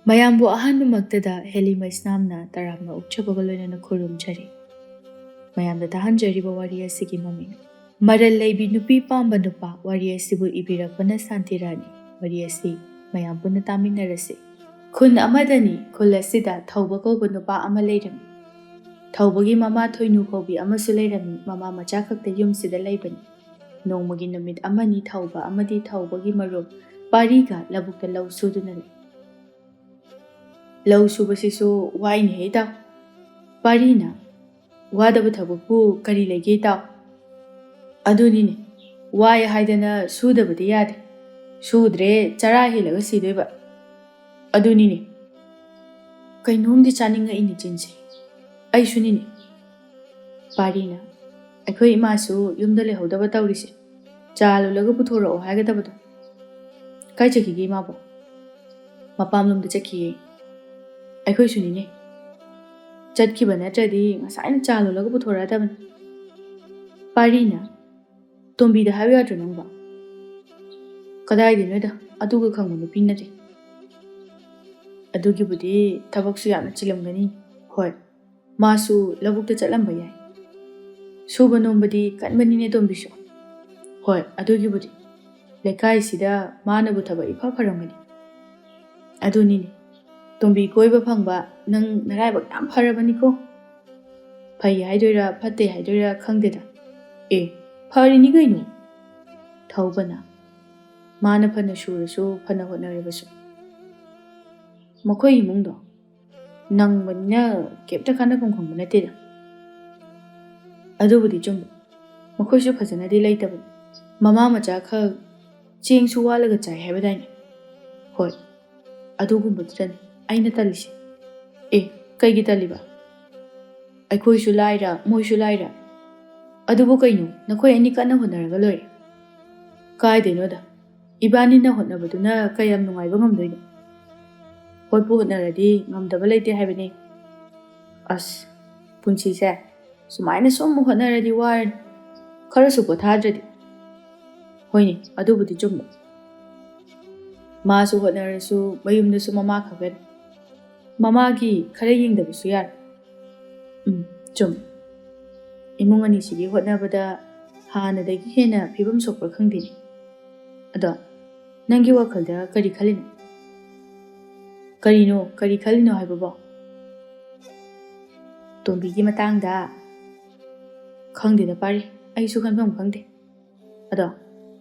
ꯃꯌꯥꯝꯕꯨ ꯑꯍꯥꯟꯕꯃꯛꯇꯗ ꯍꯦꯂꯤ ꯃꯩꯁꯅꯥꯝꯅ ꯇꯔꯥꯝꯅ ꯑꯣꯛꯆꯕꯒ ꯂꯣꯏꯅꯅ ꯈꯨꯔꯨꯝꯖꯔꯤ꯫ ꯃꯌꯥꯝꯗ ꯇꯥꯍꯟꯖꯔꯤꯕ ꯋꯥꯔꯤ ꯑꯁꯤꯒꯤ ꯃꯃꯤꯡ ꯃꯔꯜ ꯂꯩꯕꯤ ꯅꯨꯄꯤ ꯄꯥꯝꯕ ꯅꯨꯄꯥ ꯋꯥꯔꯤ ꯑꯁꯤꯕꯨ ꯏꯕꯤꯔꯛꯄꯅ ꯁꯥꯟꯇꯤꯔꯥꯅꯤ꯫ ꯋꯥꯔꯤ ꯑꯁꯤ ꯃꯌꯥꯝ ꯄꯨꯟꯅ ꯇꯥꯃꯤꯟꯅꯔꯁꯤ꯫ ꯈꯨꯟ ꯑꯃꯗꯅꯤ ꯈꯨꯜ ꯑꯁꯤꯗ ꯊꯧꯕ ꯀꯧꯕ ꯅꯨꯄꯥ ꯑꯃ ꯂꯩꯔꯝꯃꯤ꯫ ꯊꯧꯕꯒꯤ ꯃꯃꯥ ꯊꯣꯏꯅꯨ ꯀꯧꯕꯤ ꯑꯃꯁꯨ ꯂꯩꯔꯝꯃꯤ꯫ ꯃꯃꯥ ꯃꯆꯥ ꯈꯛꯇ ꯌꯨꯝꯁꯤꯗ ꯂꯩꯕꯅꯤ꯫ ꯅꯣꯡꯃꯒꯤ ꯅꯨꯃꯤꯠ ꯑꯃꯅꯤ ꯊꯧꯕ ꯑꯃꯗꯤ ꯊꯧꯕꯒꯤ ꯃꯔꯨꯞ ꯄꯥꯔꯤꯒ ꯂꯧꯕꯨꯛꯇ ꯂꯧ ꯁꯨꯗꯨꯅ ꯂꯩ꯫ ꯂꯧ ꯁꯨꯕꯁꯤꯁꯨ ꯋꯥꯏꯅꯦꯍꯦ ꯏꯇꯥꯎ꯫ ꯄꯥꯔꯤꯅ ꯋꯥꯗꯕ ꯊꯕꯛꯄꯨ ꯀꯔꯤ ꯂꯩꯒꯦ ꯏꯇꯥꯎ? ꯑꯗꯨꯅꯤꯅꯦ ꯋꯥꯏ ꯍꯥꯏꯗꯅ ꯁꯨꯗꯕꯗꯤ ꯌꯥꯗꯦ꯫ ꯁꯨꯗ꯭ꯔꯦ ꯆꯔꯥ ꯍꯦꯜꯂꯒ ꯁꯤꯗꯣꯏꯕ꯫ ꯑꯗꯨꯅꯤꯅꯦ ꯀꯩꯅꯣꯝꯗꯤ ꯆꯥꯅꯤꯡꯉꯛꯏꯅꯦ ꯆꯤꯟꯁꯦ꯫ ꯑꯩꯁꯨꯅꯤꯅꯦ꯫ ꯄꯥꯔꯤꯅ ꯑꯩꯈꯣꯏ ꯏꯃꯥꯁꯨ ꯌꯨꯝꯗ ꯂꯩꯍꯧꯗꯕ ꯇꯧꯔꯤꯁꯦ꯫ ꯆꯥ ꯂꯣꯜꯂꯒ ꯄꯨꯊꯣꯔꯛꯑꯣ ꯍꯥꯏꯒꯗꯕꯗꯣ꯫ ꯀꯥꯏ ꯆꯠꯈꯤꯒꯦ ꯏꯃꯥꯕꯣ? ꯃꯄꯥꯝꯂꯣꯝꯗ ꯆꯠꯈꯤꯌꯦ꯫ ꯑꯩꯈꯣꯏꯁꯨꯅꯤꯅꯦ꯫ ꯆꯠꯈꯤꯕ ꯅꯠꯇ꯭ꯔꯗꯤ ꯉꯁꯥꯏꯅ ꯆꯥ ꯂꯣꯜꯂꯒ ꯄꯨꯊꯣꯔꯛꯑꯗꯕꯅꯤ꯫ ꯄꯥꯔꯤꯅ ꯇꯣꯝꯕꯤꯗ ꯍꯥꯏꯕ ꯌꯥꯗ꯭ꯔꯣ ꯅꯪꯕꯣ? ꯀꯗꯥꯏꯗꯩꯅꯣꯗ ꯑꯗꯨꯒ ꯈꯪꯕ ꯅꯨꯄꯤ ꯅꯠꯇꯦ꯫ ꯑꯗꯨꯒꯤꯕꯨꯗꯤ ꯊꯕꯛꯁꯨ ꯌꯥꯝꯅ ꯆꯤꯜꯂꯝꯒꯅꯤ꯫ ꯍꯣꯏ ꯃꯥꯁꯨ ꯂꯧꯕꯨꯛꯇ ꯆꯠꯂꯝꯕ ꯌꯥꯏ꯫ ꯁꯨꯕ ꯅꯣꯝꯕꯗꯤ ꯀꯟꯕꯅꯤꯅꯦ ꯇꯣꯝꯕꯤꯁꯨ꯫ ꯍꯣꯏ ꯑꯗꯨꯒꯤꯕꯨꯗꯤ ꯂꯩꯀꯥꯏꯁꯤꯗ ꯃꯥꯅꯕꯨ ꯊꯕꯛ ꯏꯐ ꯐꯔꯝꯒꯅꯤ꯫ ꯑꯗꯨꯅꯤꯅꯦ ꯇꯣꯝꯕꯤ ꯀꯣꯏꯕ ꯐꯪꯕ ꯅꯪ ꯅꯔꯥꯏꯕꯛ ꯌꯥꯝ ꯐꯔꯕꯅꯤꯀꯣ꯫ ꯐꯩ ꯍꯥꯏꯗꯣꯏꯔꯥ ꯐꯠꯇꯦ ꯍꯥꯏꯗꯣꯏꯔꯥ ꯈꯪꯗꯦꯗ꯫ ꯐꯔꯤꯅꯤ ꯀꯩꯅꯣ꯫ ꯊꯧꯕꯅ ꯃꯥꯅ ꯐꯅ ꯁꯨꯔꯁꯨ ꯐꯅ ꯍꯣꯠꯅꯔꯕꯁꯨ ꯃꯈꯣꯏ ꯏꯃꯨꯡꯗꯣ ꯅꯪꯕꯅꯤꯅ ꯀꯩꯝꯇ ꯀꯥꯟꯅꯐꯝ ꯈꯪꯕ ꯅꯠꯇꯦꯗ꯫ ꯑꯗꯨꯕꯨꯗꯤ ꯆꯨꯝꯕ꯫ ꯃꯈꯣꯏꯁꯨ ꯐꯖꯅꯗꯤ ꯂꯩꯇꯕꯅꯤ꯫ ꯃꯃꯥ ꯃꯆꯥ ꯈꯛ ꯆꯦꯡꯁꯨ ꯋꯥꯜꯂꯒ ꯆꯥꯏ ꯍꯥꯏꯕꯗꯥꯏꯅꯦ? ꯍꯣꯏ ꯑꯗꯨꯒꯨꯝꯕꯗꯨꯗꯅꯤ ꯑꯩꯅ ꯇꯜꯂꯤꯁꯦ꯫ ꯀꯩꯒꯤ ꯇꯜꯂꯤꯕ? ꯑꯩꯈꯣꯏꯁꯨ ꯂꯥꯏꯔ ꯃꯣꯏꯁꯨ ꯂꯥꯏꯔ꯫ ꯑꯗꯨꯕꯨ ꯀꯩꯅꯣ ꯅꯈꯣꯏ ꯑꯅꯤ ꯀꯟꯅ ꯍꯣꯠꯅꯔꯒ ꯂꯣꯏꯔꯦ꯫ ꯀꯥꯏꯗꯩꯅꯣꯗ ꯏꯕꯥꯅꯤꯅ ꯍꯣꯠꯅꯕꯗꯨꯅ ꯀꯌꯥꯝ ꯅꯨꯡꯉꯥꯏꯕ ꯉꯝꯗꯣꯏꯅꯣ? ꯍꯣꯠꯄꯨ ꯍꯣꯠꯅꯔꯗꯤ ꯉꯝꯗꯕ ꯂꯩꯇꯦ ꯍꯥꯏꯕꯅꯤ꯫ ꯑꯁ ꯄꯨꯟꯁꯤꯁꯦ ꯁꯨꯃꯥꯏꯅ ꯁꯨꯝ ꯍꯣꯠꯅꯔꯗꯤ ꯋꯥꯔꯅꯤ꯫ ꯈꯔꯁꯨ ꯄꯣꯊꯥꯗ꯭ꯔꯗꯤ꯫ ꯍꯣꯏꯅꯦ ꯑꯗꯨꯕꯨꯗꯤ ꯆꯨꯝꯕ꯫ ꯃꯥꯁꯨ ꯍꯣꯠꯅꯔꯁꯨ ꯃꯌꯨꯝꯗꯁꯨ ꯃꯃꯥ ꯈꯛꯇꯅꯤ꯫ ꯃꯃꯥꯒꯤ ꯈꯔ ꯌꯦꯡꯗꯕꯁꯨ ꯌꯥꯔꯦ꯫ ꯆꯨꯝꯃꯤ꯫ ꯏꯃꯨꯡ ꯑꯅꯤꯁꯤꯒꯤ ꯍꯣꯠꯅꯕꯗ ꯍꯥꯟꯅꯗꯒꯤ ꯍꯦꯟꯅ ꯐꯤꯕꯝ ꯁꯣꯛꯄ꯭ꯔꯥ ꯈꯪꯗꯦꯅꯦ꯫ ꯑꯗꯣ ꯅꯪꯒꯤ ꯋꯥꯈꯜꯗ ꯀꯔꯤ ꯈꯜꯂꯤꯅꯣ? ꯀꯔꯤꯅꯣ ꯀꯔꯤ ꯈꯜꯂꯤꯅꯣ ꯍꯥꯏꯕꯕꯣ? ꯇꯣꯝꯕꯤꯒꯤ ꯃꯇꯥꯡꯗ ꯈꯪꯗꯦꯗ ꯄꯥꯔꯤ ꯑꯩꯁꯨ ꯈꯟꯐꯝ ꯈꯪꯗꯦ꯫ ꯑꯗꯣ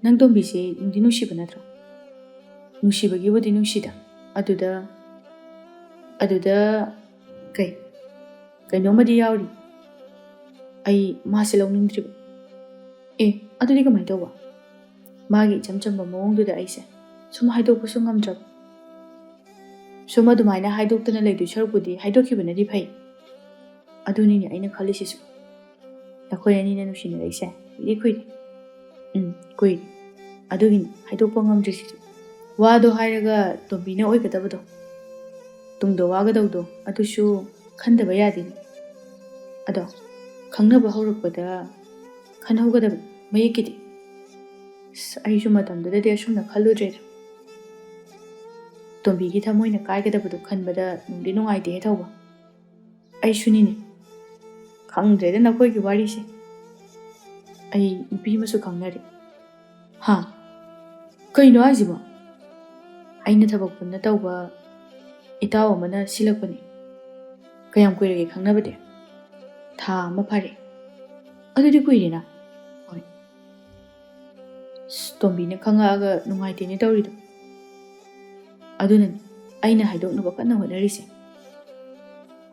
ꯅꯪ ꯇꯣꯝꯕꯤꯁꯦ ꯅꯨꯡꯗꯤ ꯅꯨꯡꯁꯤꯕ ꯅꯠꯇ꯭ꯔꯣ? ꯅꯨꯡꯁꯤꯕꯒꯤꯕꯨꯗꯤ ꯅꯨꯡꯁꯤꯗ ꯑꯗꯨꯗ ꯀꯩꯅꯣꯝꯃꯗꯤ ꯌꯥꯎꯔꯤ꯫ ꯑꯩ ꯃꯥꯁꯦ ꯂꯧꯅꯤꯡꯗ꯭ꯔꯤꯕ꯫ ꯑꯗꯨꯗꯤ ꯀꯃꯥꯏꯅ ꯇꯧꯕ? ꯃꯥꯒꯤ ꯏꯆꯝ ꯆꯝꯕ ꯃꯑꯣꯡꯗꯨꯗ ꯑꯩꯁꯦ ꯁꯨꯝ ꯍꯥꯏꯗꯣꯛꯄꯁꯨ ꯉꯝꯗ꯭ꯔꯕ꯫ ꯁꯨꯝ ꯑꯗꯨꯃꯥꯏꯅ ꯍꯥꯏꯗꯣꯛꯇꯅ ꯂꯩꯗꯣꯏ ꯁꯔꯨꯛꯄꯨꯗꯤ ꯍꯥꯏꯗꯣꯛꯈꯤꯕꯅꯗꯤ ꯐꯩ꯫ ꯑꯗꯨꯅꯤꯅꯦ ꯑꯩꯅ ꯈꯜꯂꯤꯁꯤꯁꯨ꯫ ꯑꯩꯈꯣꯏ ꯑꯅꯤꯅ ꯅꯨꯡꯁꯤꯅꯔꯛꯏꯁꯦ ꯀꯨꯏꯔꯦ꯫ ꯀꯨꯏꯔꯦ꯫ ꯑꯗꯨꯒꯤꯅꯤ ꯍꯥꯏꯗꯣꯛꯄ ꯉꯝꯗ꯭ꯔꯤꯁꯤꯁꯨ꯫ ꯋꯥꯗꯣ ꯍꯥꯏꯔꯒ ꯇꯣꯝꯕꯤꯅ ꯑꯣꯏꯒꯗꯕꯗꯣ ꯇꯨꯡꯗ ꯋꯥꯒꯗꯧꯗꯣ ꯑꯗꯨꯁꯨ ꯈꯟꯗꯕ ꯌꯥꯗꯦꯅꯦ꯫ ꯑꯗꯣ ꯈꯪꯅꯕ ꯍꯧꯔꯛꯄꯗ ꯈꯟꯍꯧꯒꯗꯕꯅꯤ ꯃꯌꯦꯛꯀꯤꯗꯤ꯫ ꯑꯩꯁꯨ ꯃꯇꯝꯗꯨꯗꯗꯤ ꯑꯁꯨꯝꯅ ꯈꯜꯂꯨꯗ꯭ꯔꯦꯗ꯫ ꯇꯣꯝꯕꯤꯒꯤ ꯊꯃꯣꯏꯅ ꯀꯥꯏꯒꯗꯕꯗꯣ ꯈꯟꯕꯗ ꯅꯨꯡꯗꯤ ꯅꯨꯡꯉꯥꯏꯇꯦꯍꯦ ꯊꯧꯕ꯫ ꯑꯩꯁꯨꯅꯤꯅꯦ꯫ ꯈꯪꯗ꯭ꯔꯦꯗ ꯅꯈꯣꯏꯒꯤ ꯋꯥꯔꯤꯁꯦ꯫ ꯑꯩ ꯅꯨꯄꯤ ꯑꯃꯁꯨ ꯈꯪꯅꯔꯦ꯫ ꯀꯩꯅꯣ ꯍꯥꯏꯁꯤꯕꯣ? ꯑꯩꯅ ꯊꯕꯛ ꯄꯨꯟꯅ ꯇꯧꯕ ꯏꯇꯥꯎ ꯑꯃꯅ ꯁꯤꯜꯂꯛꯄꯅꯤ꯫ ꯀꯌꯥꯝ ꯀꯨꯏꯔꯒꯦ ꯈꯪꯅꯕꯗꯤ? ꯊꯥ ꯑꯃ ꯐꯔꯦ꯫ ꯑꯗꯨꯗꯤ ꯀꯨꯏꯔꯦꯅ꯫ ꯍꯣꯏ꯫ ꯇꯣꯝꯕꯤꯅ ꯈꯪꯉꯛꯑꯒ ꯅꯨꯡꯉꯥꯏꯇꯦꯅꯦ ꯇꯧꯔꯤꯗꯣ꯫ ꯑꯗꯨꯅꯅꯤ ꯑꯩꯅ ꯍꯥꯏꯗꯣꯛꯅꯕ ꯀꯟꯅ ꯍꯣꯠꯅꯔꯤꯁꯦ꯫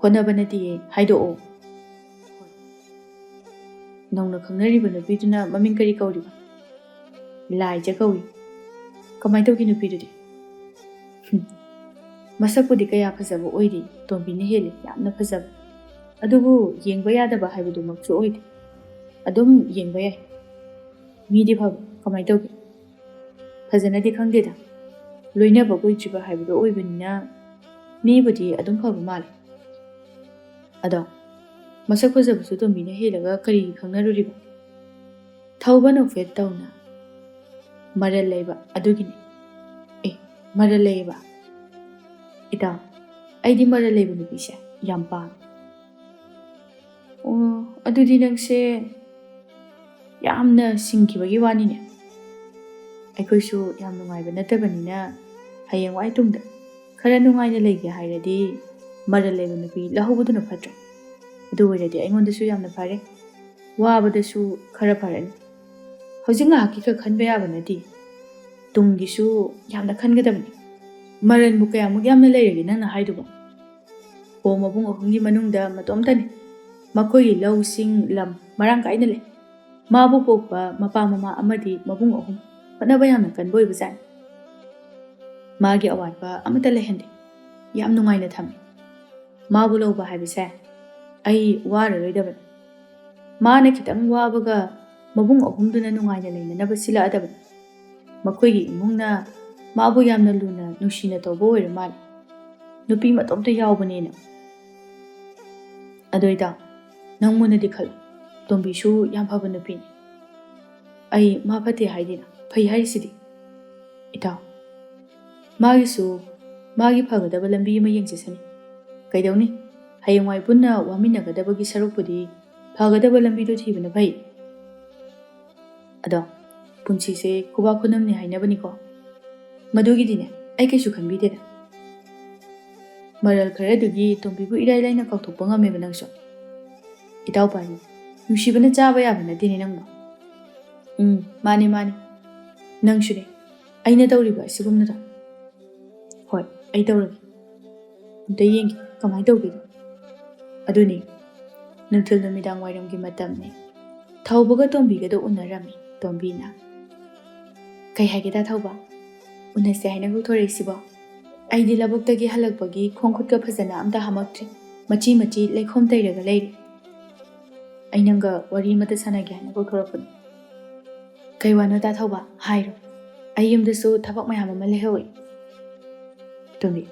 ꯍꯣꯠꯅꯕ ꯅꯠꯇꯤꯌꯦ ꯍꯥꯏꯗꯣꯛꯑꯣ꯫ ꯅꯧꯅ ꯈꯪꯅꯔꯤꯕ ꯅꯨꯄꯤꯗꯨꯅ ꯃꯃꯤꯡ ꯀꯔꯤ ꯀꯧꯔꯤꯕ? ꯂꯥꯏꯖ ꯀꯧꯏ꯫ ꯀꯃꯥꯏꯅ ꯇꯧꯒꯦ ꯅꯨꯄꯤꯗꯨꯗꯤ? ꯃꯁꯛꯄꯨꯗꯤ ꯀꯌꯥ ꯐꯖꯕ ꯑꯣꯏꯗꯦ꯫ ꯇꯣꯝꯕꯤꯅ ꯍꯦꯜꯂꯤ ꯌꯥꯝꯅ ꯐꯖꯕ꯫ ꯑꯗꯨꯕꯨ ꯌꯦꯡꯕ ꯌꯥꯗꯕ ꯍꯥꯏꯕꯗꯨꯃꯛꯁꯨ ꯑꯣꯏꯗꯦ꯫ ꯑꯗꯨꯝ ꯌꯦꯡꯕ ꯌꯥꯏ꯫ ꯃꯤꯗꯤ ꯐꯕ ꯀꯃꯥꯏꯅ ꯇꯧꯒꯦ? ꯐꯖꯅꯗꯤ ꯈꯪꯗꯦꯗ꯫ ꯂꯣꯏꯅꯕ ꯀꯨꯏꯗ꯭ꯔꯤꯕ ꯍꯥꯏꯕꯗꯣ ꯑꯣꯏꯕꯅꯤꯅ ꯃꯤꯕꯨꯗꯤ ꯑꯗꯨꯝ ꯐꯕ ꯃꯥꯜꯂꯦ꯫ ꯑꯗꯣ ꯃꯁꯛ ꯐꯖꯕꯁꯨ ꯇꯣꯝꯕꯤꯅ ꯍꯦꯜꯂꯒ ꯀꯔꯤꯒꯤ ꯈꯪꯅꯔꯨꯔꯤꯕ? ꯊꯧꯕ ꯅꯣꯛꯐꯦꯠ ꯇꯧꯅ ꯃꯔꯜ ꯂꯩꯕ ꯑꯗꯨꯒꯤꯅꯤ꯫ ꯃꯔꯜ ꯂꯩꯌꯦꯕ? ꯏꯇꯥꯎ, ꯑꯩꯗꯤ ꯃꯔꯜ ꯂꯩꯕ ꯅꯨꯄꯤꯁꯦ ꯌꯥꯝ ꯄꯥꯝꯃꯦ. ꯑꯣ, ꯑꯗꯨꯗꯤ ꯅꯪꯁꯦ ꯌꯥꯝꯅ ꯁꯤꯡꯈꯤꯕꯒꯤ ꯋꯥꯅꯤꯅꯦ. ꯑꯩꯈꯣꯏꯁꯨ ꯌꯥꯝ ꯅꯨꯡꯉꯥꯏꯕ ꯅꯠꯇꯕꯅꯤꯅ ꯍꯌꯦꯡꯋꯥꯏ ꯇꯨꯡꯗ ꯈꯔ ꯅꯨꯡꯉꯥꯏꯅ ꯂꯩꯒꯦ ꯍꯥꯏꯔꯗꯤ ꯃꯔꯜ ꯂꯩꯕ ꯅꯨꯄꯤ ꯂꯧꯍꯧꯕꯗꯨꯅ ꯐꯠꯇ꯭ꯔꯣ? ꯑꯗꯨ ꯑꯣꯏꯔꯗꯤ ꯑꯩꯉꯣꯟꯗꯁꯨ ꯌꯥꯝꯅ ꯐꯔꯦ. ꯋꯥꯕꯗꯁꯨ ꯈꯔ ꯐꯔꯅꯤ. ꯍꯧꯖꯤꯛ ꯉꯥꯏꯍꯥꯛꯀꯤ ꯈꯛ ꯈꯟꯕ ꯌꯥꯕ ꯅꯠꯇꯦ. ꯇꯨꯡꯒꯤꯁꯨ ꯌꯥꯝꯅ ꯈꯟꯒꯗꯕꯅꯤ. ꯃꯔꯜꯕꯨ ꯀꯌꯥꯃꯨꯛ ꯌꯥꯝꯅ ꯂꯩꯔꯒꯦ ꯅꯪꯅ ꯍꯥꯏꯗꯨꯕോ? ꯍꯣ ꯃꯕꯨꯡ ꯑꯍꯨꯝꯒꯤ ꯃꯅꯨꯡꯗ ꯃꯇꯣꯝꯇꯅꯤ. ꯃꯈꯣꯏꯒꯤ ꯂꯧꯁꯤꯡ ꯂꯝ ꯃꯔꯥꯡ ꯀꯥꯏꯅ ꯂꯩ. ꯃꯥꯕꯨ ꯄꯣꯛꯄ ꯃꯄꯥ ꯃꯃꯥ ꯑꯃꯗꯤ ꯃꯕꯨꯡ ꯑꯍꯨꯝ ꯍꯣꯠꯅꯕ ꯌꯥꯝꯅ ꯀꯟꯕ ꯑꯣꯏꯕꯖꯥꯠꯅꯤ. ꯃꯥꯒꯤ ꯑꯋꯥꯠꯄ ꯑꯃꯠꯇ ꯂꯩꯍꯟꯗꯦ. ꯌꯥꯝ ꯅꯨꯡꯉꯥꯏꯅ ꯊꯝꯃꯤ. ꯃꯥꯕꯨ ꯂꯧꯕ ꯍꯥꯏꯕꯁꯦ ꯑꯩ ꯋꯥꯔꯔꯣꯏꯗꯕꯅꯤ. ꯃꯥꯅ ꯈꯤꯇꯪ ꯋꯥꯕꯒ ꯃꯕꯨꯡ ꯑꯍꯨꯝꯗꯨꯅ ꯅꯨꯡꯉꯥꯏꯅ ꯂꯩꯅꯅꯕ ꯁꯤꯜꯂꯛꯑꯗꯕꯅꯤ. ꯃꯈꯣꯏꯒꯤ ꯏꯃꯨꯡꯅ ꯃꯥꯕꯨ ꯌꯥꯝꯅ ꯂꯨꯅ ꯅꯨꯡꯁꯤꯅ ꯇꯧꯕ ꯑꯣꯏꯔ ꯃꯥꯜꯂꯤ. ꯅꯨꯄꯤ ꯃꯇꯣꯝꯇ ꯌꯥꯎꯕꯅꯦꯅ. ꯑꯗꯣ ꯏꯇꯥꯎ, ꯅꯪ ꯃꯨꯟꯅꯗꯤ ꯈꯜꯂꯨ. ꯇꯣꯝꯕꯤꯁꯨ ꯌꯥꯝ ꯐꯕ ꯅꯨꯄꯤꯅꯤ. ꯑꯩ ꯃꯥ ꯐꯠꯇꯦ ꯍꯥꯏꯗꯦꯅ, ꯐꯩ ꯍꯥꯏꯔꯤꯁꯤꯗꯤ. ꯏꯇꯥꯎ, ꯃꯥꯒꯤꯁꯨ ꯃꯥꯒꯤ ꯐꯒꯗꯕ ꯂꯝꯕꯤ ꯑꯃ ꯌꯦꯡꯖꯁꯅꯤ. ꯀꯩꯗꯧꯅꯤ? ꯍꯌꯦꯡꯋꯥꯏ ꯄꯨꯟꯅ ꯋꯥꯃꯤꯟꯅꯒꯗꯕꯒꯤ ꯁꯔꯨꯛꯄꯨꯗꯤ ꯐꯒꯗꯕ ꯂꯝꯕꯤꯗꯣ ꯊꯤꯕꯅ ꯐꯩ. ꯑꯗꯣ ꯄꯨꯟꯁꯤꯁꯦ ꯈꯨꯕꯥꯛ ꯈꯨꯅꯝꯅꯤ ꯍꯥꯏꯅꯕꯅꯤꯀꯣ. ꯃꯗꯨꯒꯤꯗꯤꯅꯦ ꯑꯩ ꯀꯩꯁꯨ ꯈꯟꯕꯤꯗꯦꯗ. ꯃꯔꯜ ꯈꯔꯗꯨꯒꯤ ꯇꯣꯝꯕꯤꯕꯨ ꯏꯔꯥꯏ ꯂꯥꯏꯅ ꯀꯥꯎꯊꯣꯛꯄ ꯉꯝꯃꯦꯕ ꯅꯪꯁꯨ. ꯏꯇꯥꯎ ꯄꯥꯔꯤ, ꯅꯨꯡꯁꯤꯕꯅ ꯆꯥꯕ ꯌꯥꯕ ꯅꯠꯇꯦꯅꯦ ꯅꯪꯕꯨ. ꯃꯥꯅꯤ ꯃꯥꯅꯤ. ꯅꯪꯁꯨꯅꯦ ꯑꯩꯅ ꯇꯧꯔꯤꯕ ꯑꯁꯤꯒꯨꯝꯅꯗ. ꯍꯣꯏ, ꯑꯩ ꯇꯧꯔꯒꯦ. ꯑꯝꯇ ꯌꯦꯡꯒꯦ ꯀꯃꯥꯏꯅ ꯇꯧꯒꯦꯗꯣ. ꯑꯗꯨꯅꯤ, ꯅꯨꯡꯊꯤꯜ ꯅꯨꯃꯤꯗꯥꯡ ꯋꯥꯏꯔꯝꯒꯤ ꯃꯇꯝꯅꯤ. ꯊꯧꯕꯒ ꯇꯣꯝꯕꯤꯒꯗꯣ ꯎꯅꯔꯝꯃꯤ ꯇꯣꯝꯕꯤꯅ. ꯀꯩ ꯍꯥꯏꯒꯦ ꯇꯥ ꯊꯧꯕ? ꯎꯅꯁꯦ ꯍꯥꯏꯅ ꯀꯧꯊꯣꯔꯛꯏꯁꯤꯕꯣ? ꯑꯩꯗꯤ ꯂꯧꯕꯨꯛꯇꯒꯤ ꯍꯜꯂꯛꯄꯒꯤ ꯈꯣꯡ ꯈꯨꯠꯀ ꯐꯖꯅ ꯑꯝꯇ ꯍꯥꯝꯃꯛꯇ꯭ꯔꯤ. ꯃꯆꯤ ꯃꯆꯤ ꯂꯩꯈꯣꯝ ꯇꯩꯔꯒ ꯂꯩꯔꯤ. ꯑꯩ ꯅꯪꯒ ꯋꯥꯔꯤ ꯑꯃꯇ ꯁꯥꯟꯅꯒꯦ ꯍꯥꯏꯅ ꯀꯧꯊꯣꯔꯛꯄꯅꯤ. ꯀꯩ ꯋꯥꯅꯣ ꯇꯥ ꯊꯧꯕ? ꯍꯥꯏꯔꯣ. ꯑꯩ ꯌꯨꯝꯗꯁꯨ ꯊꯕꯛ ꯃꯌꯥꯝ ꯑꯃ ꯂꯩꯍꯧꯏ. ꯇꯣꯝꯕꯤ,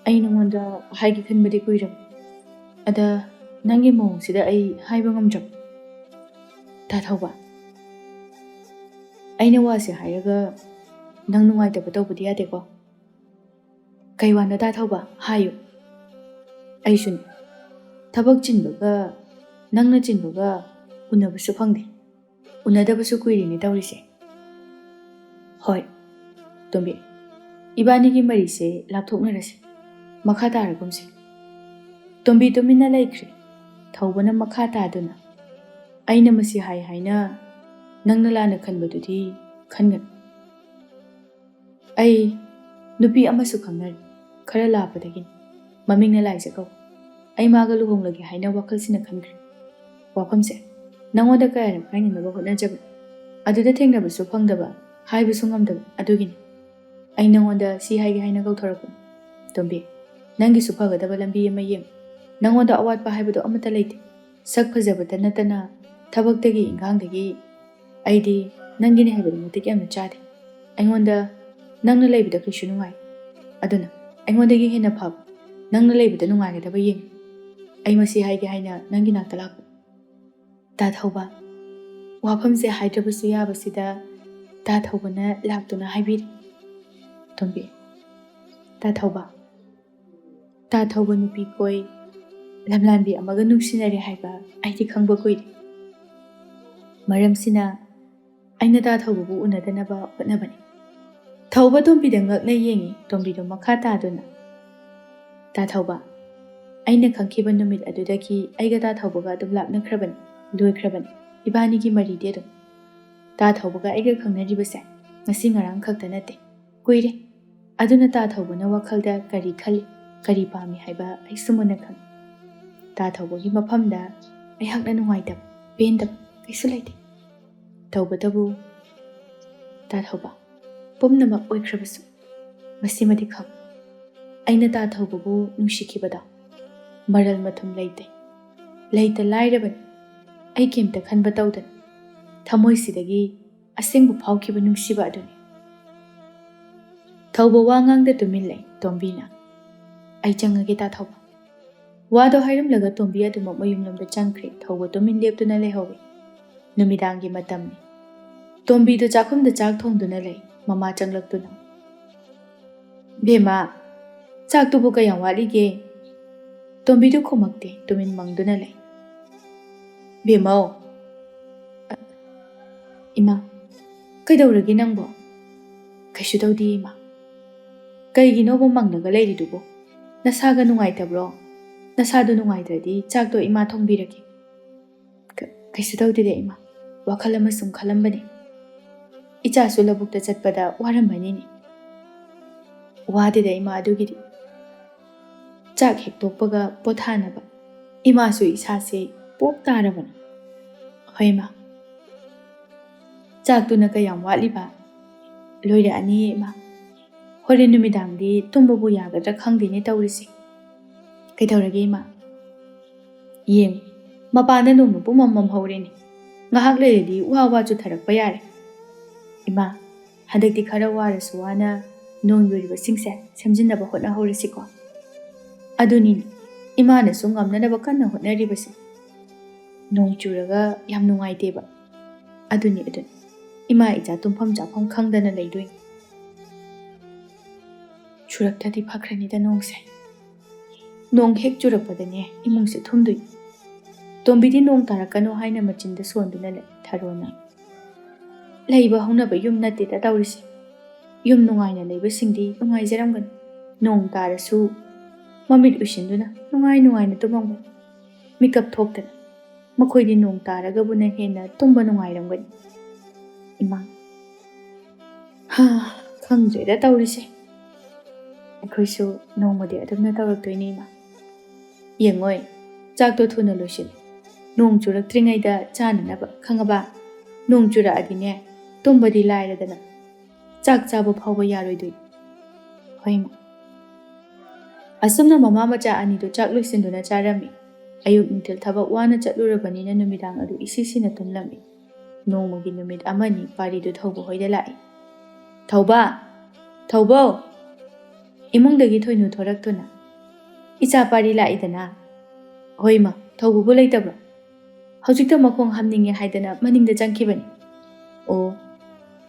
ꯑꯩ ꯅꯉꯣꯟꯗ ꯍꯥꯏꯒꯦ ꯈꯟꯕꯗꯤ ꯀꯨꯏꯔꯕ. ꯑꯗ ꯅꯪꯒꯤ ꯃꯑꯣꯡꯁꯤꯗ ꯑꯩ ꯍꯥꯏꯕ ꯉꯝꯗ꯭ꯔꯕ. ꯇꯥ ꯊꯧꯕ, ꯑꯩꯅ ꯋꯥꯁꯦ ꯍꯥꯏꯔꯒ ꯅꯪ ꯅꯨꯡꯉꯥꯏꯇꯕ ꯇꯧꯕꯗꯤ ꯌꯥꯗꯦꯀꯣ. ꯀꯩ ꯋꯥꯅꯣ ꯇꯥ ꯊꯧꯕ? ꯍꯥꯏꯌꯨ. ꯑꯩꯁꯨꯅꯦ, ꯊꯕꯛ ꯆꯤꯟꯕꯒ ꯅꯪꯅ ꯆꯤꯟꯕꯒ ꯎꯅꯕꯁꯨ ꯐꯪꯗꯦ. ꯎꯅꯗꯕꯁꯨ ꯀꯨꯏꯔꯤꯅꯦ ꯇꯧꯔꯤꯁꯦ. ꯍꯣꯏ ꯇꯣꯝꯕꯤ, ꯏꯕꯥꯅꯤꯒꯤ ꯃꯔꯤꯁꯦ ꯂꯥꯞꯊꯣꯛꯅꯔꯁꯤ. ꯃꯈꯥ ꯇꯥꯔꯒꯨꯝꯁꯤ. ꯇꯣꯝꯕꯤ ꯇꯨꯃꯤꯟꯅ ꯂꯩꯈ꯭ꯔꯦ. ꯊꯧꯕꯅ ꯃꯈꯥ ꯇꯥꯗꯨꯅ, ꯑꯩꯅ ꯃꯁꯤ ꯍꯥꯏ ꯍꯥꯏꯅ ꯅꯪꯅ ꯂꯥꯟꯅ ꯈꯟꯕꯗꯨꯗꯤ ꯈꯟꯒꯅꯨ. ꯑꯩ ꯅꯨꯄꯤ ꯑꯃꯁꯨ ꯈꯪꯅꯔꯤ, ꯈꯔ ꯂꯥꯞꯄꯗꯒꯤꯅꯤ. ꯃꯃꯤꯡꯅ ꯂꯥꯏꯖ ꯀꯧ. ꯑꯩ ꯃꯥꯒ ꯂꯨꯍꯣꯡꯂꯒꯦ ꯍꯥꯏꯅ ꯋꯥꯈꯜꯁꯤꯅ ꯈꯟꯈ꯭ꯔꯦ. ꯋꯥꯐꯝꯁꯦ ꯅꯪꯉꯣꯟꯗ ꯀꯌꯥꯔꯛ ꯍꯥꯏꯅꯅꯕ ꯍꯣꯠꯅꯖꯕꯅꯤ. ꯑꯗꯨꯗ ꯊꯦꯡꯅꯕꯁꯨ ꯐꯪꯗꯕ, ꯍꯥꯏꯕꯁꯨ ꯉꯝꯗꯕ. ꯑꯗꯨꯒꯤꯅꯤ ꯑꯩ ꯅꯪꯉꯣꯟꯗ ꯁꯤ ꯍꯥꯏꯒꯦ ꯍꯥꯏꯅ ꯀꯧꯊꯣꯔꯛꯄꯅꯤ. ꯇꯣꯝꯕꯤ, ꯅꯪꯒꯤꯁꯨ ꯐꯒꯗꯕ ꯂꯝꯕꯤ ꯑꯃ ꯌꯦꯡꯉꯨ. ꯅꯪꯉꯣꯟꯗ ꯑꯋꯥꯠꯄ ꯍꯥꯏꯕꯗꯣ ꯑꯃꯠꯇ ꯂꯩꯇꯦ. ꯁꯛ ꯐꯖꯕꯇ ꯅꯠꯇꯅ ꯊꯕꯛꯇꯒꯤ ꯏꯪꯈꯥꯡꯗꯒꯤ ꯑꯩꯗꯤ ꯅꯪꯒꯤꯅꯤ ꯍꯥꯏꯕꯗ ꯃꯇꯤꯛ ꯌꯥꯝꯅ ꯆꯥꯗꯦ. ꯑꯩꯉꯣꯟꯗ ꯅꯪꯅ ꯂꯩꯕꯗ ꯀꯩꯁꯨ ꯅꯨꯡꯉꯥꯏ. ꯑꯗꯨꯅ ꯑꯩꯉꯣꯟꯗꯒꯤ ꯍꯦꯟꯅ ꯐꯕ, ꯅꯪꯅ ꯂꯩꯕꯗ ꯅꯨꯡꯉꯥꯏꯒꯗꯕ ꯌꯦꯡꯉꯨ. ꯑꯩ ꯃꯁꯤ ꯍꯥꯏꯒꯦ ꯍꯥꯏꯅ ꯅꯪꯒꯤ ꯅꯥꯛꯇ ꯂꯥꯛꯄ. ꯇꯥ ꯊꯧꯕ, ꯋꯥꯐꯝꯁꯦ ꯍꯥꯏꯗ꯭ꯔꯕꯁꯨ ꯌꯥꯕꯁꯤꯗ ꯇꯥ ꯊꯧꯕꯅ ꯂꯥꯛꯇꯨꯅ ꯍꯥꯏꯕꯤꯔꯤ. ꯇꯣꯝꯕꯤ, ꯇꯥ ꯊꯧꯕ, ꯇꯥ ꯊꯧꯕ ꯅꯨꯄꯤ ꯀꯣꯏ, ꯂꯝꯂꯥꯟꯕꯤ ꯑꯃꯒ ꯅꯨꯡꯁꯤꯅꯔꯦ ꯍꯥꯏꯕ ꯑꯩꯗꯤ ꯈꯪꯕ ꯀꯨꯏꯔꯦ. ꯃꯔꯝꯁꯤꯅ ꯑꯩꯅ ꯇꯥ ꯊꯧꯕꯕꯨ ꯎꯅꯗꯅꯕ ꯍꯣꯠꯅꯕꯅꯤ. ꯊꯧꯕ ꯇꯣꯝꯕꯤꯗ ꯉꯛꯅ ꯌꯦꯡꯉꯤ. ꯇꯣꯝꯕꯤꯗꯣ ꯃꯈꯥ ꯇꯥꯗꯨꯅ, ꯇꯥ ꯊꯧꯕ, ꯑꯩꯅ ꯈꯪꯈꯤꯕ ꯅꯨꯃꯤꯠ ꯑꯗꯨꯗꯒꯤ ꯑꯩꯒ ꯇꯥ ꯊꯧꯕꯒ ꯑꯗꯨꯝ ꯂꯥꯞꯅꯈ꯭ꯔꯕꯅꯤ. ꯂꯣꯏꯈ꯭ꯔꯕꯅꯤ ꯏꯕꯥꯅꯤꯒꯤ ꯃꯔꯤꯗꯤ ꯑꯗꯨꯝ. ꯇꯥ ꯊꯧꯕꯒ ꯑꯩꯒ ꯈꯪꯅꯔꯤꯕꯁꯦ ꯉꯁꯤ ꯉꯔꯥꯡ ꯈꯛꯇ ꯅꯠꯇꯦ, ꯀꯨꯏꯔꯦ. ꯑꯗꯨꯅ ꯇꯥ ꯊꯧꯕꯅ ꯋꯥꯈꯜꯗ ꯀꯔꯤ ꯈꯜꯂꯤ, ꯀꯔꯤ ꯄꯥꯝꯃꯤ ꯍꯥꯏꯕ ꯑꯩꯁꯨ ꯃꯨꯟꯅ ꯈꯪꯏ. ꯇꯥ ꯊꯧꯕꯒꯤ ꯃꯐꯝꯗ ꯑꯩꯍꯥꯛꯅ ꯅꯨꯡꯉꯥꯏꯇꯕ, ꯄꯦꯟꯗꯕ ꯀꯩꯁꯨ ꯂꯩꯇꯦ. ꯇꯧꯕꯇꯕꯨ ꯇꯥ ꯊꯧꯕ, ꯄꯨꯝꯅꯃꯛ ꯑꯣꯏꯈ꯭ꯔꯕꯁꯨ ꯃꯁꯤꯃꯗꯤ ꯈꯪ, ꯑꯩꯅ ꯇꯥ ꯊꯧꯕꯕꯨ ꯅꯨꯡꯁꯤꯈꯤꯕꯗꯣ ꯃꯔꯜ ꯃꯊꯨꯝ ꯂꯩꯇꯦ, ꯂꯩꯇ ꯂꯥꯏꯔꯕꯅꯤ. ꯑꯩ ꯀꯩꯝꯇ ꯈꯟꯕ ꯇꯧꯗꯅ ꯊꯃꯣꯏꯁꯤꯗꯒꯤ ꯑꯁꯦꯡꯕ ꯐꯥꯎꯈꯤꯕ ꯅꯨꯡꯁꯤꯕ ꯑꯗꯨꯅꯤ. ꯊꯧꯕ ꯋꯥ ꯉꯥꯡꯗ ꯇꯨꯃꯤꯟ ꯂꯩ. ꯇꯣꯝꯕꯤꯅ, ꯑꯩ ꯆꯪꯉꯒꯦ ꯇꯥ ꯊꯧꯕ. ꯋꯥꯗꯣ ꯍꯥꯏꯔꯝꯂꯒ ꯇꯣꯝꯕꯤ ꯑꯗꯨꯃꯛ ꯃꯌꯨꯝꯂꯣꯝꯗ ꯆꯪꯈ꯭ꯔꯦ. ꯊꯧꯕ ꯇꯨꯃꯤꯟ ꯂꯦꯞꯇꯨꯅ ꯂꯩꯍꯧꯏ. ꯅꯨꯃꯤꯗꯥꯡꯒꯤ ꯃꯇꯝꯅꯤ. ꯇꯣꯝꯕꯤꯗꯨ ꯆꯥꯛꯈꯨꯝꯗ ꯆꯥꯛ ꯊꯣꯡꯗꯨꯅ ꯂꯩ. ꯃꯃꯥ ꯆꯪꯂꯛꯇꯨꯅ, ꯕꯦꯝꯃ, ꯆꯥꯛꯇꯨꯕꯨ ꯀꯌꯥꯝ ꯋꯥꯠꯂꯤꯒꯦ? ꯇꯣꯝꯕꯤꯗꯨ ꯈꯨꯝꯃꯛꯇꯦ, ꯇꯨꯃꯤꯟ ꯃꯪꯗꯨꯅ ꯂꯩ꯫ ꯕꯦꯝꯃꯧ! ꯏꯃꯥ, ꯀꯩꯗꯧꯔꯒꯦ ꯅꯪꯕꯣ? ꯀꯩꯁꯨ ꯇꯧꯗꯦ ꯏꯃꯥ꯫ ꯀꯩꯒꯤꯅꯣꯕ ꯃꯪꯂꯒ ꯂꯩꯔꯤꯗꯨꯕꯣ? ꯅꯁꯥꯒ ꯅꯨꯡꯉꯥꯏꯇꯕ꯭ꯔꯣ? ꯅꯁꯥꯗꯨ ꯅꯨꯡꯉꯥꯏꯇ꯭ꯔꯗꯤ ꯆꯥꯛꯇꯣ ꯏꯃꯥ ꯊꯣꯡꯕꯤꯔꯒꯦ꯫ ꯀꯩꯁꯨ ꯇꯧꯗꯦꯗ ꯏꯃꯥ, ꯋꯥꯈꯜ ꯑꯃ ꯁꯨꯝ ꯈꯜꯂꯝꯕꯅꯤ꯫ ꯏꯆꯥꯁꯨ ꯂꯧꯕꯨꯛꯇ ꯆꯠꯄꯗ ꯋꯥꯔꯝꯃꯅꯤꯅꯦ꯫ ꯋꯥꯗꯦꯗ ꯏꯃꯥ ꯑꯗꯨꯒꯤꯗꯤ꯫ ꯆꯥꯛ ꯍꯦꯛ ꯇꯣꯛꯄꯒ ꯄꯣꯊꯥꯅꯕ ꯏꯃꯥꯁꯨ ꯏꯁꯥꯁꯦ ꯄꯣꯛ ꯇꯥꯔꯕꯅꯤ꯫ ꯍꯣꯏ ꯏꯃꯥ꯫ ꯆꯥꯛꯇꯨꯅ ꯀꯌꯥꯝ ꯋꯥꯠꯂꯤꯕ? ꯂꯣꯏꯔꯛꯑꯅꯤꯌꯦ ꯏꯃꯥ꯫ ꯍꯣꯔꯦꯟ ꯅꯨꯃꯤꯗꯥꯡꯗꯤ ꯇꯨꯝꯕꯕꯨ ꯌꯥꯒꯗ꯭ꯔꯥ ꯈꯪꯗꯦꯅꯦ ꯇꯧꯔꯤꯁꯦ꯫ ꯀꯩꯗꯧꯔꯒꯦ ꯏꯃꯥ? ꯌꯦꯡꯉꯨ, ꯃꯄꯥꯟꯗ ꯅꯣꯡꯅ ꯄꯨꯝꯃꯝ ꯍꯧꯔꯦꯅꯦ꯫ ꯉꯥꯏꯍꯥꯛ ꯂꯩꯔꯗꯤ ꯋꯥ ꯆꯨꯊꯔꯛꯄ ꯌꯥꯔꯦ꯫ ꯏꯃꯥ, ꯍꯟꯗꯛꯇꯤ ꯈꯔ ꯋꯥꯔꯁꯨ ꯋꯥꯅ ꯅꯣꯡ ꯌꯨꯔꯤꯕꯁꯤꯡꯁꯦ ꯁꯦꯝꯖꯤꯟꯅꯕ ꯍꯣꯠꯅꯍꯧꯔꯁꯤꯀꯣ꯫ ꯑꯗꯨꯅꯤꯅꯦ ꯏꯃꯥꯅꯁꯨ ꯉꯝꯅꯅꯕ ꯀꯟꯅ ꯍꯣꯠꯅꯔꯤꯕꯁꯦ꯫ ꯅꯣꯡ ꯆꯨꯔꯒ ꯌꯥꯝ ꯅꯨꯡꯉꯥꯏꯇꯦꯕ꯫ ꯑꯗꯨꯅꯤ ꯏꯃꯥ ꯏꯆꯥ ꯇꯨꯝꯐꯝ ꯆꯥꯐꯝ ꯈꯪꯗꯅ ꯂꯩꯗꯣꯏꯅꯤ꯫ ꯆꯨꯔꯛꯇ꯭ꯔꯗꯤ ꯐꯈ꯭ꯔꯅꯤꯗ ꯅꯣꯡꯁꯦ꯫ ꯅꯣꯡ ꯍꯦꯛ ꯆꯨꯔꯛꯄꯗꯅꯦ ꯏꯃꯨꯡꯁꯦ ꯊꯨꯝꯗꯣꯏꯅꯤ꯫ ꯇꯣꯝꯕꯤꯗꯤ ꯅꯣꯡ ꯇꯥꯔꯛꯀꯅꯣ ꯍꯥꯏꯅ ꯃꯆꯤꯟꯗ ꯁꯣꯟꯗꯨꯅ ꯂꯩ ꯊꯔꯣꯅ꯫ ꯂꯩꯕ ꯍꯧꯅꯕ ꯌꯨꯝ ꯅꯠꯇꯦꯗ ꯇꯧꯔꯤꯁꯦ꯫ ꯌꯨꯝ ꯅꯨꯡꯉꯥꯏꯅ ꯂꯩꯕꯁꯤꯡꯗꯤ ꯅꯨꯡꯉꯥꯏꯖꯔꯝꯒꯅꯤ꯫ ꯅꯣꯡ ꯇꯥꯔꯁꯨ ꯃꯃꯤꯠ ꯎꯏꯁꯤꯟꯗꯨꯅ ꯅꯨꯡꯉꯥꯏꯅ ꯇꯨꯝꯃꯝꯒꯅꯤ꯫ ꯃꯤꯀꯞ ꯊꯣꯛꯇꯅ ꯃꯈꯣꯏꯗꯤ ꯅꯣꯡ ꯇꯥꯔꯒꯕꯨꯅ ꯍꯦꯟꯅ ꯇꯨꯝꯕ ꯅꯨꯡꯉꯥꯏꯔꯝꯒꯅꯤ꯫ ꯏꯃꯥ, ꯈꯪꯗ꯭ꯔꯦꯗ ꯇꯧꯔꯤꯁꯦ꯫ ꯑꯩꯈꯣꯏꯁꯨ ꯅꯣꯡꯃꯗꯤ ꯑꯗꯨꯝꯅ ꯇꯧꯔꯛꯇꯣꯏꯅꯤ ꯏꯃꯥ꯫ ꯌꯦꯡꯉꯣꯏ, ꯆꯥꯛꯇꯣ ꯊꯨꯅ ꯂꯣꯏꯁꯤꯜꯂꯨ꯫ ꯅꯣꯡ ꯆꯨꯔꯛꯇ꯭ꯔꯤꯉꯩꯗ ꯆꯥꯅꯅꯕ, ꯈꯪꯉꯕ? ꯅꯣꯡ ꯆꯨꯔꯛꯑꯗꯤꯅꯦ ꯇꯨꯝꯕꯗꯤ ꯂꯥꯏꯔꯗꯅ ꯆꯥꯛ ꯆꯥꯕ ꯐꯥꯎꯕ ꯌꯥꯔꯣꯏꯗꯣꯏꯅꯤ꯫ ꯍꯣꯏ ꯏꯃꯥ꯫ ꯑꯁꯨꯝꯅ ꯃꯃꯥ ꯃꯆꯥ ꯑꯅꯤꯗꯨ ꯆꯥꯛ ꯂꯣꯏꯁꯤꯟꯗꯨꯅ ꯆꯥꯔꯝꯃꯤ꯫ ꯑꯌꯨꯛ ꯅꯨꯡꯊꯤꯜ ꯊꯕꯛ ꯋꯥꯅ ꯆꯠꯂꯨꯔꯕꯅꯤꯅ ꯅꯨꯃꯤꯗꯥꯡ ꯑꯗꯨ ꯏꯁꯤꯁꯤꯅ ꯇꯨꯝꯂꯝꯃꯤ꯫ ꯅꯣꯡꯃꯒꯤ ꯅꯨꯃꯤꯠ ꯑꯃꯅꯤ ꯄꯥꯔꯤꯗꯨ ꯊꯧꯕ ꯍꯣꯏꯗ ꯂꯥꯛꯏ꯫ ꯊꯧꯕ! ꯊꯧꯕꯧ! ꯏꯃꯨꯡꯗꯒꯤ ꯊꯣꯏꯅꯨ ꯊꯣꯔꯛꯇꯨꯅ, ꯏꯆꯥ ꯄꯥꯔꯤ ꯂꯥꯛꯏꯗꯅ꯫ ꯍꯣꯏ ꯏꯃꯥ, ꯊꯧꯕꯕꯨ ꯂꯩꯇꯕ꯭ꯔꯣ? ꯍꯧꯖꯤꯛꯇ ꯃꯈꯣꯡ ꯍꯥꯝꯅꯤꯡꯉꯦ ꯍꯥꯏꯗꯅ ꯃꯅꯤꯡꯗ ꯆꯪꯈꯤꯕꯅꯤ꯫ ꯑꯣ꯫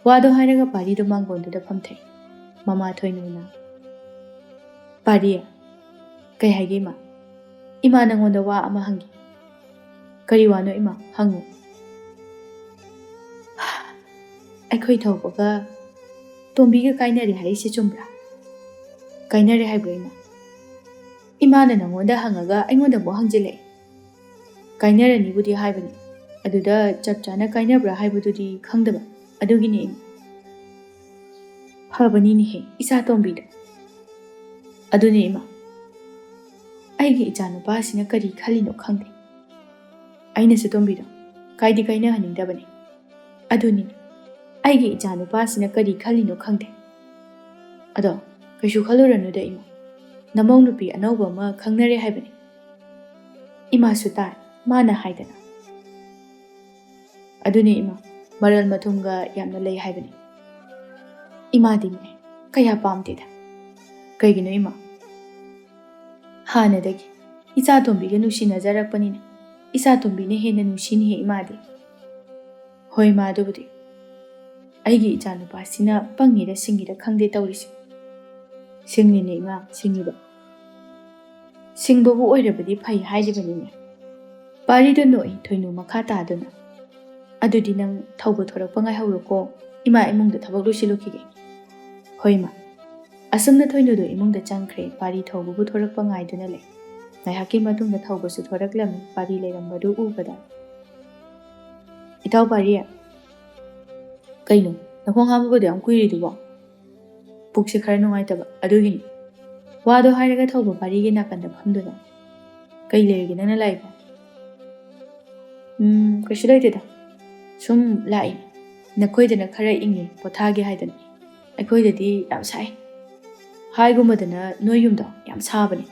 ꯋꯥꯗꯣ ꯍꯥꯏꯔꯒ ꯄꯥꯔꯤꯗꯨ ꯃꯥꯡꯒꯣꯟꯗꯨꯗ ꯐꯝꯊꯩ꯫ ꯃꯃꯥ ꯊꯣꯏꯅꯨꯅ, ꯄꯥꯔꯤ, ꯀꯩ ꯍꯥꯏꯒꯦ ꯏꯃꯥ? ꯏꯃꯥ ꯅꯉꯣꯟꯗ ꯋꯥ ꯑꯃ ꯍꯪꯒꯦ꯫ ꯀꯔꯤ ꯋꯥꯅꯣ ꯏꯃꯥ? ꯍꯪꯉꯨ꯫ ꯑꯩꯈꯣꯏ ꯊꯧꯕꯒ ꯇꯣꯝꯕꯤꯒ ꯀꯥꯏꯅꯔꯦ ꯍꯥꯏꯔꯤꯁꯦ ꯆꯨꯝꯕ꯭ꯔꯥ? ꯀꯥꯏꯅꯔꯦ ꯍꯥꯏꯕ꯭ꯔꯣ ꯏꯃꯥ? ꯏꯃꯥꯅ ꯅꯉꯣꯟꯗ ꯍꯪꯉꯒ ꯑꯩꯉꯣꯟꯗ ꯑꯃꯨꯛ ꯍꯪꯖꯤꯜꯂꯛꯑꯦ꯫ ꯀꯥꯏꯅꯔꯅꯤꯕꯨꯗꯤ ꯍꯥꯏꯕꯅꯤ, ꯑꯗꯨꯗ ꯆꯞ ꯆꯥꯅ ꯀꯥꯏꯅꯕ꯭ꯔꯥ ꯍꯥꯏꯕꯗꯨꯗꯤ ꯈꯪꯗꯕ, ꯑꯗꯨꯒꯤꯅꯦ ꯏꯃꯥ꯫ ꯐꯕꯅꯤꯅꯦꯍꯦ ꯏꯆꯥ ꯇꯣꯝꯕꯤꯗꯣ꯫ ꯑꯗꯨꯅꯦ ꯏꯃꯥ, ꯑꯩꯒꯤ ꯏꯆꯥ ꯅꯨꯄꯥꯁꯤꯅ ꯀꯔꯤ ꯈꯜꯂꯤꯅꯣ ꯈꯪꯗꯦ꯫ ꯑꯩꯅꯁꯨ ꯇꯣꯝꯕꯤꯗꯣ ꯀꯥꯏꯗꯤ ꯀꯥꯏꯅꯍꯟꯅꯤꯡꯗꯕꯅꯤ꯫ ꯑꯗꯨꯅꯤ ꯑꯩꯒꯤ ꯏꯆꯥ ꯅꯨꯄꯥꯁꯤꯅ ꯀꯔꯤ ꯈꯜꯂꯤꯅꯣ ꯈꯪꯗꯦ꯫ ꯑꯗꯣ ꯀꯩꯁꯨ ꯈꯜꯂꯨꯔꯅꯨꯗ ꯏꯃꯥ, ꯅꯃꯧ ꯅꯨꯄꯤ ꯑꯅꯧꯕ ꯑꯃ ꯈꯪꯅꯔꯦ ꯍꯥꯏꯕꯅꯤ꯫ ꯏꯃꯥꯁꯨ ꯇꯥꯏ, ꯃꯥꯅ ꯍꯥꯏꯗꯅ꯫ ꯑꯗꯨꯅꯦ ꯏꯃꯥ, ꯃꯔꯜ ꯃꯊꯨꯝꯒ ꯌꯥꯝꯅ ꯂꯩ ꯍꯥꯏꯕꯅꯤ꯫ ꯏꯃꯥꯗꯤꯅꯦ ꯀꯌꯥ ꯄꯥꯝꯗꯦꯗ꯫ ꯀꯩꯒꯤꯅꯣ ꯏꯃꯥ? ꯍꯥꯟꯅꯗꯒꯤ ꯏꯆꯥ ꯇꯣꯝꯕꯤꯒ ꯅꯨꯡꯁꯤꯅꯖꯔꯛꯄꯅꯤꯅ ꯏꯆꯥ ꯇꯣꯝꯕꯤꯅ ꯍꯦꯟꯅ ꯅꯨꯡꯁꯤꯅꯤꯍꯦ ꯏꯃꯥꯗꯤ꯫ ꯍꯣꯏ ꯏꯃꯥ, ꯑꯗꯨꯕꯨꯗꯤ ꯑꯩꯒꯤ ꯏꯆꯥ ꯅꯨꯄꯥꯁꯤꯅ ꯄꯪꯉꯤꯔ ꯁꯤꯡꯉꯤꯔ ꯈꯪꯗꯦ ꯇꯧꯔꯤꯁꯦ꯫ ꯁꯤꯡꯉꯤꯅꯦ ꯏꯃꯥ, ꯁꯤꯡꯉꯤꯕ꯫ ꯁꯤꯡꯕꯕꯨ ꯑꯣꯏꯔꯕꯗꯤ ꯐꯩ ꯍꯥꯏꯔꯤꯕꯅꯤꯅꯦ꯫ ꯄꯥꯔꯤꯗꯨ ꯅꯣꯛꯏ ꯊꯣꯏꯅꯨ ꯃꯈꯥ ꯇꯥꯗꯨꯅ꯫ ꯑꯗꯨꯗꯤ ꯅꯪ ꯊꯧꯕ ꯊꯣꯔꯛꯄ ꯉꯥꯏꯍꯧꯔꯣꯀꯣ, ꯏꯃꯥ ꯏꯃꯨꯡꯗ ꯊꯕꯛ ꯂꯣꯏꯁꯤꯜꯂꯨꯈꯤꯒꯦ꯫ ꯍꯣꯏ ꯏꯃꯥ꯫ ꯑꯁꯨꯝꯅ ꯊꯣꯏꯅꯨꯗꯨ ꯏꯃꯨꯡꯗ ꯆꯪꯈ꯭ꯔꯦ꯫ ꯄꯥꯔꯤ ꯊꯧꯕꯕꯨ ꯊꯣꯔꯛꯄ ꯉꯥꯏꯗꯨꯅ ꯂꯩ꯫ ꯉꯥꯏꯍꯥꯛꯀꯤ ꯃꯇꯨꯡꯗ ꯊꯧꯕꯁꯨ ꯊꯣꯔꯛꯂꯝꯃꯤ꯫ ꯄꯥꯔꯤ ꯂꯩꯔꯝꯕꯗꯨ ꯎꯕꯗ, ꯏꯇꯥꯎ ꯄꯥꯔꯤ, ꯀꯩꯅꯣ ꯅꯈꯣꯡ ꯍꯥꯝꯃꯕꯗꯣ ꯌꯥꯝ ꯀꯨꯏꯔꯤꯗꯨꯕꯣ? ꯄꯨꯛꯁꯦ ꯈꯔ ꯅꯨꯡꯉꯥꯏꯇꯕ, ꯑꯗꯨꯒꯤꯅꯤ꯫ ꯋꯥꯗꯣ ꯍꯥꯏꯔꯒ ꯊꯧꯕ ꯄꯥꯔꯤꯒꯤ ꯅꯥꯀꯟꯗ ꯐꯝꯗꯨꯅ, ꯀꯩ ꯂꯩꯔꯒꯦ ꯅꯪꯅ ꯂꯥꯛꯏꯕꯣ? ꯀꯩꯁꯨ ꯂꯩꯇꯦꯗ, ꯁꯨꯝ ꯂꯥꯛꯏ꯫ ꯅꯈꯣꯏꯗꯅ ꯈꯔ ꯏꯪꯉꯤ ꯄꯣꯊꯥꯒꯦ ꯍꯥꯏꯗꯅ꯫ ꯑꯩꯈꯣꯏꯗꯗꯤ ꯌꯥꯝ ꯁꯥꯏ꯫ ꯍꯥꯏꯒꯨꯝꯕꯗꯅ ꯅꯣꯏ ꯌꯨꯝꯗꯣ ꯌꯥꯝ ꯁꯥꯕꯅꯤ꯫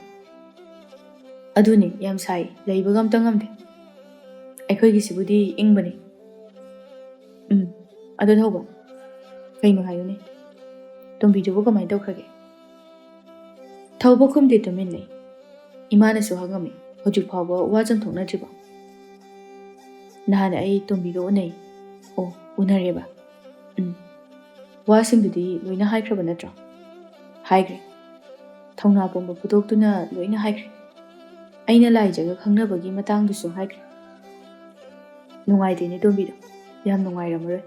ꯑꯗꯨꯅꯤ ꯌꯥꯝ ꯁꯥꯏ, ꯂꯩꯕꯒ ꯑꯝꯇ ꯉꯝꯗꯦ꯫ ꯑꯩꯈꯣꯏꯒꯤꯁꯤꯕꯨꯗꯤ ꯏꯪꯕꯅꯤ꯫ ꯑꯗꯨ ꯊꯧꯕ, ꯀꯩꯅꯣ ꯍꯥꯏꯌꯨꯅꯦ? ꯇꯣꯝꯕꯤꯗꯨꯕꯨ ꯀꯃꯥꯏꯅ ꯇꯧꯈ꯭ꯔꯒꯦ? ꯊꯧꯕ ꯈꯨꯝꯗꯦ, ꯇꯨꯃꯤꯟ ꯂꯩ꯫ ꯏꯃꯥꯅꯁꯨ ꯍꯪꯉꯝꯃꯤ, ꯍꯧꯖꯤꯛ ꯐꯥꯎꯕ ꯋꯥ ꯆꯪꯊꯣꯛꯅꯗ꯭ꯔꯤꯕꯣ? ꯅꯍꯥꯟ ꯑꯩ ꯇꯣꯝꯕꯤꯒ ꯎꯅꯩ꯫ ꯑꯣ, ꯎꯅꯔꯦꯕ? ꯋꯥꯁꯤꯡꯗꯨꯗꯤ ꯂꯣꯏꯅ ꯍꯥꯏꯈ꯭ꯔꯕ ꯅꯠꯇ꯭ꯔꯣ? ꯍꯥꯏꯈ꯭ꯔꯦ꯫ ꯊꯧꯅꯥ ꯄꯨꯝꯕ ꯄꯨꯊꯣꯛꯇꯨꯅ ꯂꯣꯏꯅ ꯍꯥꯏꯈ꯭ꯔꯦ꯫ ꯑꯩꯅ ꯂꯥꯏꯖꯒ ꯈꯪꯅꯕꯒꯤ ꯃꯇꯥꯡꯗꯨꯁꯨ ꯍꯥꯏꯈ꯭ꯔꯦ꯫ ꯅꯨꯡꯉꯥꯏꯇꯦꯅꯦ ꯇꯣꯝꯕꯤꯗꯣ, ꯌꯥꯝ ꯅꯨꯡꯉꯥꯏꯔꯝꯃꯔꯣꯏ꯫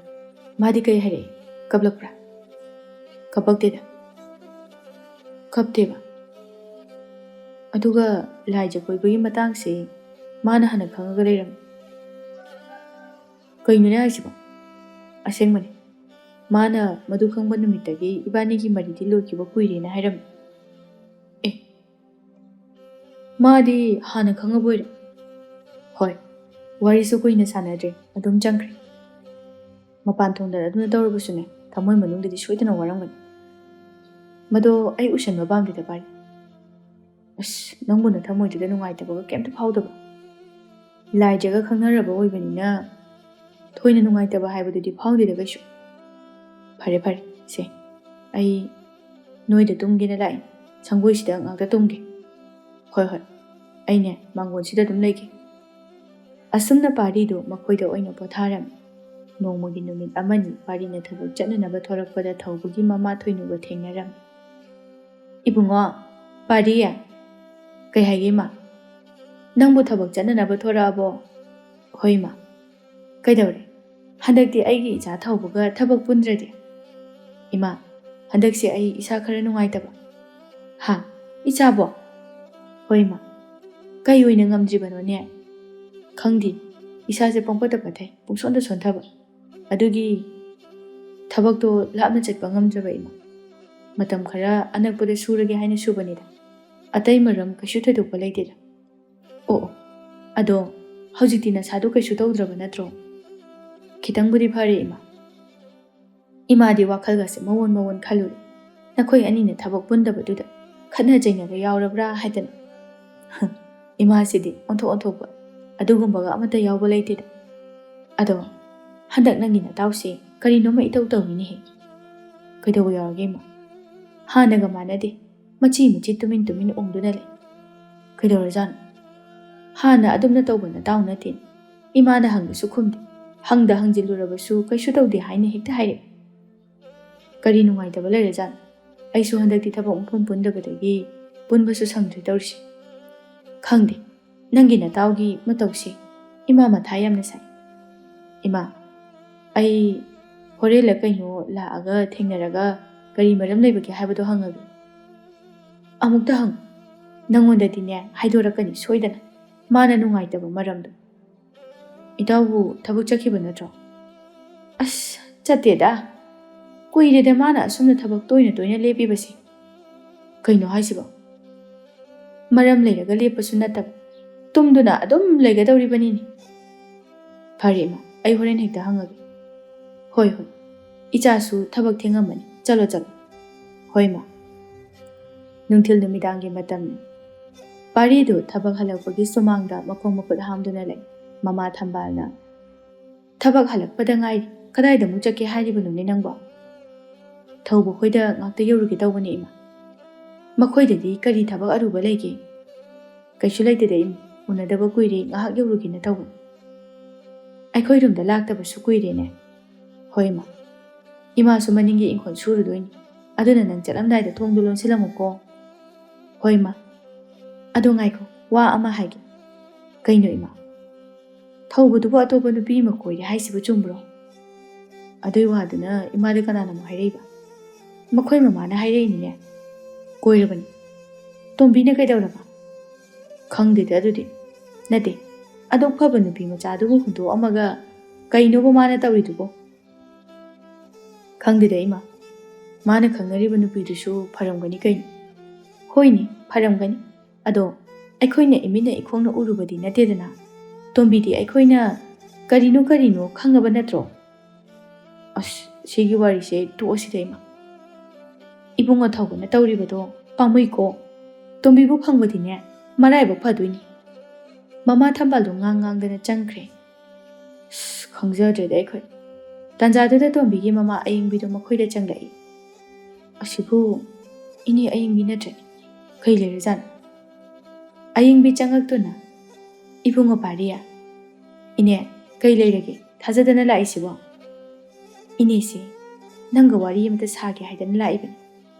ꯃꯥꯗꯤ ꯀꯩ ꯍꯥꯏꯔꯛꯏ? ꯀꯞꯂꯛꯄ꯭ꯔꯥ? ꯀꯞꯄꯛꯇꯦꯗ, ꯀꯞꯇꯦꯕ꯫ ꯑꯗꯨꯒ ꯂꯥꯏꯖ ꯀꯣꯏꯕꯒꯤ ꯃꯇꯥꯡꯁꯦ ꯃꯥꯅ ꯍꯥꯟꯅ ꯈꯪꯉꯒ ꯂꯩꯔꯝꯃꯤ꯫ ꯀꯩꯅꯣꯅꯦ ꯍꯥꯏꯁꯤꯕꯣ? ꯑꯁꯦꯡꯕꯅꯤ, ꯃꯥꯅ ꯃꯗꯨ ꯈꯪꯕ ꯅꯨꯃꯤꯠꯇꯒꯤ ꯏꯕꯥꯅꯤꯒꯤ ꯃꯔꯤꯗꯤ ꯂꯣꯏꯈꯤꯕ ꯀꯨꯏꯔꯦꯅ ꯍꯥꯏꯔꯝꯃꯤ꯫ ꯑꯦ, ꯃꯥꯗꯤ ꯍꯥꯟꯅ ꯈꯪꯉꯕꯣꯏꯔꯦ? ꯍꯣꯏ, ꯋꯥꯔꯤꯁꯨ ꯀꯨꯏꯅ ꯁꯥꯟꯅꯗ꯭ꯔꯦ, ꯑꯗꯨꯝ ꯆꯪꯈ꯭ꯔꯦ꯫ ꯃꯄꯥꯟ ꯊꯣꯡꯗ ꯑꯗꯨꯅ ꯇꯧꯔꯕꯁꯨꯅꯦ, ꯊꯃꯣꯏ ꯃꯅꯨꯡꯗꯗꯤ ꯁꯣꯏꯗꯅ ꯋꯥꯔꯝꯒꯅꯤ꯫ ꯃꯗꯣ ꯑꯩ ꯎꯁꯟꯕ ꯄꯥꯝꯗꯦꯗ ꯄꯥꯔꯤ꯫ ꯑꯁ, ꯅꯪꯕꯨ ꯅꯊꯃꯣꯏꯗꯨꯗ ꯅꯨꯡꯉꯥꯏꯇꯕꯒ ꯀꯩꯝꯇ ꯐꯥꯎꯗꯕ? ꯂꯥꯏꯖꯒ ꯈꯪꯅꯔꯕ ꯑꯣꯏꯕꯅꯤꯅ ꯊꯣꯏꯅ ꯅꯨꯡꯉꯥꯏꯇꯕ ꯍꯥꯏꯕꯗꯨꯗꯤ ꯐꯥꯎꯗꯦꯗ ꯀꯩꯁꯨ꯫ ꯐꯔꯦ ꯐꯔꯦ, ꯁꯦ ꯑꯩ ꯅꯣꯏꯗ ꯇꯨꯝꯒꯦꯅ ꯂꯥꯛꯏ, ꯁꯪꯒꯣꯏꯁꯤꯗ ꯉꯥꯛꯇ ꯇꯨꯝꯒꯦ꯫ ꯍꯣꯏ ꯍꯣꯏ, ꯑꯩꯅꯦ ꯃꯥꯡꯒꯣꯟꯁꯤꯗ ꯑꯗꯨꯝ ꯂꯩꯒꯦ꯫ ꯑꯁꯨꯝꯅ ꯄꯥꯔꯤꯗꯨ ꯃꯈꯣꯏꯗ ꯑꯣꯏꯅ ꯄꯣꯊꯥꯔꯝꯃꯤ꯫ ꯅꯣꯡꯃꯒꯤ ꯅꯨꯃꯤꯠ ꯑꯃꯅꯤ ꯄꯥꯔꯤꯅ ꯊꯕꯛ ꯆꯠꯅꯅꯕ ꯊꯣꯔꯛꯄꯗ ꯊꯧꯕꯒꯤ ꯃꯃꯥ ꯊꯣꯏꯅꯨꯒ ꯊꯦꯡꯅꯔꯝꯃꯤ꯫ ꯏꯕꯨꯡꯉꯣ, ꯄꯥꯔꯤ, ꯀꯩ ꯍꯥꯏꯒꯦ ꯃꯥ? ꯅꯪꯕꯨ ꯊꯕꯛ ꯆꯠꯅꯅꯕ ꯊꯣꯔꯛꯑꯕꯣ? ꯍꯣꯏ ꯃꯥ꯫ ꯀꯩꯗꯧꯔꯦ? ꯍꯟꯗꯛꯇꯤ ꯑꯩꯒꯤ ꯏꯆꯥ ꯊꯧꯕꯒ ꯊꯕꯛ ꯄꯨꯟꯗ꯭ꯔꯗꯤ? ꯏꯃꯥ, ꯍꯟꯗꯛꯁꯦ ꯑꯩ ꯏꯁꯥ ꯈꯔ ꯅꯨꯡꯉꯥꯏꯇꯕ꯫ ꯍꯥ, ꯏꯆꯥꯕꯣ? ꯍꯣꯏ ꯃꯥ꯫ ꯀꯩ ꯑꯣꯏꯅ ꯉꯝꯗ꯭ꯔꯤꯕꯅꯣꯅꯦ? ꯈꯪꯗꯦ, ꯏꯁꯥꯁꯦ ꯄꯪꯄꯠꯇ ꯄꯠꯊꯩ, ꯄꯨꯡꯁꯣꯟꯗ ꯁꯣꯟꯊꯕ꯫ ꯑꯗꯨꯒꯤ ꯊꯕꯛꯇꯣ ꯂꯥꯞꯅ ꯆꯠꯄ ꯉꯝꯗ꯭ꯔꯕ ꯏꯃꯥ꯫ ꯃꯇꯝ ꯈꯔ ꯑꯅꯛꯄꯗ ꯁꯨꯔꯒꯦ ꯍꯥꯏꯅ ꯁꯨꯕꯅꯤꯗ, ꯑꯇꯩ ꯃꯔꯝ ꯀꯩꯁꯨ ꯊꯣꯏꯗꯣꯛꯄ ꯂꯩꯇꯦꯗ꯫ ꯑꯣ ꯑꯣ, ꯑꯗꯣ ꯍꯧꯖꯤꯛꯇꯤ ꯅꯁꯥꯗꯣ ꯀꯩꯁꯨ ꯇꯧꯗ꯭ꯔꯕ ꯅꯠꯇ꯭ꯔꯣ? ꯈꯤꯇꯪꯕꯨꯗꯤ ꯐꯔꯦ ꯏꯃꯥ꯫ ꯏꯃꯥꯗꯤ ꯋꯥꯈꯜꯒꯁꯦ ꯃꯋꯣꯟ ꯃꯋꯣꯟ ꯈꯜꯂꯨꯔꯦ꯫ ꯅꯈꯣꯏ ꯑꯅꯤꯅ ꯊꯕꯛ ꯄꯨꯟꯗꯕꯗꯨꯗ ꯈꯠꯅ ꯆꯩꯅꯕ ꯌꯥꯎꯔꯕ꯭ꯔꯥ ꯍꯥꯏꯗꯅ꯫ ꯏꯃꯥꯁꯤꯗꯤ ꯑꯣꯟꯊꯣꯛ ꯑꯣꯟꯊꯣꯛꯄ, ꯑꯗꯨꯒꯨꯝꯕꯒ ꯑꯃꯠꯇ ꯌꯥꯎꯕ ꯂꯩꯇꯦꯗ꯫ ꯑꯗꯣ ꯍꯟꯗꯛ ꯅꯪꯒꯤ ꯅꯇꯥꯎꯁꯦ ꯀꯔꯤꯅꯣꯃ ꯏꯇꯧ ꯇꯧꯏꯅꯦꯍꯦ꯫ ꯀꯩꯗꯧꯕ ꯌꯥꯎꯔꯒꯦ ꯏꯃꯥ? ꯍꯥꯟꯅꯒ ꯃꯥꯟꯅꯗꯦ, ꯃꯆꯤ ꯃꯆꯤ ꯇꯨꯃꯤꯟ ꯇꯨꯃꯤꯟ ꯎꯪꯗꯨꯅ ꯂꯩ꯫ ꯀꯩꯗꯧꯔꯖꯥꯠꯅꯣ? ꯍꯥꯟꯅ ꯑꯗꯨꯝꯅ ꯇꯧꯕ ꯅꯇꯥꯎ ꯅꯠꯇꯦ꯫ ꯏꯃꯥꯅ ꯍꯪꯕꯁꯨ ꯈꯨꯝꯗꯦ, ꯍꯪꯗ ꯍꯪꯖꯤꯜꯂꯨꯔꯕꯁꯨ ꯀꯩꯁꯨ ꯇꯧꯗꯦ ꯍꯥꯏꯅ ꯍꯦꯛꯇ ꯍꯥꯏꯔꯛꯏ꯫ ꯀꯔꯤ ꯅꯨꯡꯉꯥꯏꯇꯕ ꯂꯩꯔꯖꯥꯠꯅꯣ? ꯑꯩꯁꯨ ꯍꯟꯗꯛꯇꯤ ꯊꯕꯛ ꯃꯐꯝ ꯄꯨꯟꯗꯕꯗꯒꯤ ꯄꯨꯟꯕꯁꯨ ꯁꯪꯗ꯭ꯔꯦ ꯇꯧꯔꯤꯁꯦ꯫ ꯈꯪꯗꯦ, ꯅꯪꯒꯤ ꯅꯇꯥꯎꯒꯤ ꯃꯇꯧꯁꯦ ꯏꯃꯥ ꯃꯊꯥ ꯌꯥꯝꯅ ꯁꯥꯏ꯫ ꯏꯃꯥ, ꯑꯩ ꯍꯣꯔꯦꯟꯂ ꯀꯩꯅꯣ ꯂꯥꯛꯑꯒ ꯊꯦꯡꯅꯔꯒ ꯀꯔꯤ ꯃꯔꯝ ꯂꯩꯕꯒꯦ ꯍꯥꯏꯕꯗꯣ ꯍꯪꯉꯒꯦ꯫ ꯑꯃꯨꯛꯇ ꯍꯪꯉꯨ, ꯅꯪꯉꯣꯟꯗꯗꯤꯅꯦ ꯍꯥꯏꯗꯣꯔꯛꯀꯅꯤ ꯁꯣꯏꯗꯅ ꯃꯥꯅ ꯅꯨꯡꯉꯥꯏꯇꯕ ꯃꯔꯝꯗꯣ꯫ ꯏꯇꯥꯎꯕꯨ ꯊꯕꯛ ꯆꯠꯈꯤꯕ ꯅꯠꯇ꯭ꯔꯣ? ꯑꯁ, ꯆꯠꯇꯦꯗ, ꯀꯨꯏꯔꯦꯗ ꯃꯥꯅ ꯑꯁꯨꯝꯅ ꯊꯕꯛ ꯇꯣꯏꯅ ꯇꯣꯏꯅ ꯂꯦꯞꯄꯤꯕꯁꯦ꯫ ꯀꯩꯅꯣ ꯍꯥꯏꯁꯤꯕꯣ? ꯃꯔꯝ ꯂꯩꯔꯒ ꯂꯦꯞꯄꯁꯨ ꯅꯠꯇꯕ, ꯇꯨꯝꯗꯨꯅ ꯑꯗꯨꯝ ꯂꯩꯒꯗꯧꯔꯤꯕꯅꯤꯅꯦ꯫ ꯐꯔꯦ ꯏꯃꯥ, ꯑꯩ ꯍꯣꯔꯦꯟ ꯍꯦꯛꯇ ꯍꯪꯉꯒꯦ꯫ ꯍꯣꯏ ꯍꯣꯏ, ꯏꯆꯥꯁꯨ ꯊꯕꯛ ꯊꯦꯡꯉꯝꯃꯅꯤ, ꯆꯠꯂꯣ ꯆꯠꯂꯣ꯫ ꯍꯣꯏ ꯃꯥ꯫ ꯅꯨꯡꯊꯤꯜ ꯅꯨꯃꯤꯗꯥꯡꯒꯤ ꯃꯇꯝꯅꯤ꯫ ꯄꯥꯔꯤꯗꯨ ꯊꯕꯛ ꯍꯜꯂꯛꯄꯒꯤ ꯁꯨꯃꯥꯡꯗ ꯃꯈꯣꯡ ꯃꯈꯨꯠ ꯍꯥꯝꯗꯨꯅ ꯂꯩ꯫ ꯃꯃꯥ ꯊꯝꯕꯥꯜꯅ, ꯊꯕꯛ ꯍꯜꯂꯛꯄꯗ ꯉꯥꯏꯔꯤ, ꯀꯗꯥꯏꯗ ꯑꯃꯨꯛ ꯆꯠꯀꯦ ꯍꯥꯏꯔꯤꯕꯅꯣꯅꯦ ꯅꯪꯕꯣ? ꯊꯧꯕ ꯈꯣꯏꯗ ꯉꯥꯛꯇ ꯌꯧꯔꯨꯒꯦ ꯇꯧꯕꯅꯦ ꯏꯃꯥ꯫ ꯃꯈꯣꯏꯗꯗꯤ ꯀꯔꯤ ꯊꯕꯛ ꯑꯔꯨꯕ ꯂꯩꯒꯦ? ꯀꯩꯁꯨ ꯂꯩꯇꯦꯗ ꯏꯃꯥ, ꯎꯅꯗꯕ ꯀꯨꯏꯔꯦ, ꯉꯥꯏꯍꯥꯛ ꯌꯧꯔꯨꯒꯦꯅ ꯇꯧꯕꯅꯤ꯫ ꯑꯩꯈꯣꯏꯔꯣꯝꯗ ꯂꯥꯛꯇꯕꯁꯨ ꯀꯨꯏꯔꯦꯅꯦ꯫ ꯍꯣꯏ ꯏꯃꯥ, ꯏꯃꯥꯁꯨ ꯃꯅꯤꯡꯒꯤ ꯏꯪꯈꯣꯜ ꯁꯨꯔꯨꯗꯣꯏꯅꯤ, ꯑꯗꯨꯅ ꯅꯪ ꯆꯠꯂꯝꯗꯥꯏꯗ ꯊꯣꯡꯗꯨ ꯂꯣꯟꯁꯤꯜꯂꯝꯃꯨꯀꯣ꯫ ꯍꯣꯏ ꯏꯃꯥ꯫ ꯑꯗꯣ ꯉꯥꯏꯈꯣ, ꯋꯥ ꯑꯃ ꯍꯥꯏꯒꯦ꯫ ꯀꯩꯅꯣ ꯏꯃꯥ? ꯊꯧꯕꯗꯨꯕꯨ ꯑꯇꯣꯞꯄ ꯅꯨꯄꯤ ꯑꯃ ꯀꯣꯏꯔꯦ ꯍꯥꯏꯁꯤꯕꯨ ꯆꯨꯝꯕ꯭ꯔꯣ? ꯑꯗꯨꯏ ꯋꯥꯗꯨꯅ ꯏꯃꯥꯗ ꯀꯅꯥꯅ ꯑꯃꯨꯛ ꯍꯥꯏꯔꯛꯏꯕ? ꯃꯈꯣꯏ ꯃꯃꯥꯅ ꯍꯥꯏꯔꯛꯏꯅꯤꯅꯦ꯫ ꯀꯣꯏꯔꯕꯅꯤ꯫ ꯇꯣꯝꯕꯤꯅ ꯀꯩꯗꯧꯔꯕ? ꯈꯪꯗꯦꯗ ꯑꯗꯨꯗꯤ꯫ ꯅꯠꯇꯦ, ꯑꯗꯨꯛ ꯐꯕ ꯅꯨꯄꯤ ꯃꯆꯥꯗꯨꯕꯨ ꯍꯨꯟꯗꯣꯛꯑꯝꯃꯒ ꯀꯩꯅꯣꯕ ꯃꯥꯅ ꯇꯧꯔꯤꯗꯨꯕꯣ? ꯈꯪꯗꯦꯗ ꯏꯃꯥ, ꯃꯥꯅ ꯈꯪꯅꯔꯤꯕ ꯅꯨꯄꯤꯗꯨꯁꯨ ꯐꯔꯝꯒꯅꯤ ꯀꯩꯅꯣ꯫ ꯍꯣꯏꯅꯦ, ꯐꯔꯝꯒꯅꯤ, ꯑꯗꯣ ꯑꯩꯈꯣꯏꯅ ꯏꯃꯤꯠꯅ ꯏꯈꯣꯡꯅ ꯎꯔꯨꯕꯗꯤ ꯅꯠꯇꯦꯗꯅ꯫ ꯇꯣꯝꯕꯤꯗꯤ ꯑꯩꯈꯣꯏꯅ ꯀꯔꯤꯅꯣ ꯀꯔꯤꯅꯣ ꯈꯪꯉꯕ ꯅꯠꯇ꯭ꯔꯣ? ꯑꯁ, ꯁꯤꯒꯤ ꯋꯥꯔꯤꯁꯦ ꯇꯣꯛꯑꯁꯤꯗ ꯏꯃꯥ꯫ ꯏꯕꯨꯡꯉꯣ ꯊꯧꯕꯅ ꯇꯧꯔꯤꯕꯗꯣ ꯄꯥꯝꯃꯨꯏꯀꯣ꯫ ꯇꯣꯝꯕꯤꯕꯨ ꯐꯪꯕꯗꯤꯅꯦ ꯃꯔꯥꯏꯕꯛ ꯐꯗꯣꯏꯅꯤ꯫ ꯃꯃꯥ ꯊꯝꯕꯥꯜꯗꯣ ꯉꯥꯡꯗꯅ ꯆꯪꯈ꯭ꯔꯦ꯫ ꯑꯁ, ꯈꯪꯖꯗ꯭ꯔꯦꯗ ꯑꯩꯈꯣꯏ꯫ ꯇꯥꯟꯖꯥꯗꯨꯗ ꯇꯣꯝꯕꯤꯒꯤ ꯃꯃꯥ ꯑꯌꯤꯡꯕꯤꯗꯣ ꯃꯈꯣꯏꯗ ꯆꯪꯂꯛꯏ꯫ ꯑꯁꯤꯕꯨ ꯏꯅꯦ ꯑꯌꯤꯡꯕꯤ ꯅꯠꯇ꯭ꯔꯅꯤ? ꯀꯩ ꯂꯩꯔꯖꯥꯠꯅꯣ? ꯑꯌꯤꯡꯕꯤ ꯆꯪꯉꯛꯇꯨꯅ, ꯏꯕꯨꯡꯉꯣ ꯄꯥꯔꯤ, ꯏꯅꯦ ꯀꯩ ꯂꯩꯔꯒꯦ ꯊꯥꯖꯗꯅ ꯂꯥꯛꯏꯁꯤꯕꯣ? ꯏꯅꯦꯁꯦ ꯅꯪꯒ ꯋꯥꯔꯤ ꯑꯃꯇ ꯁꯥꯒꯦ ꯍꯥꯏꯗꯅ ꯂꯥꯛꯏꯕꯅꯤ꯫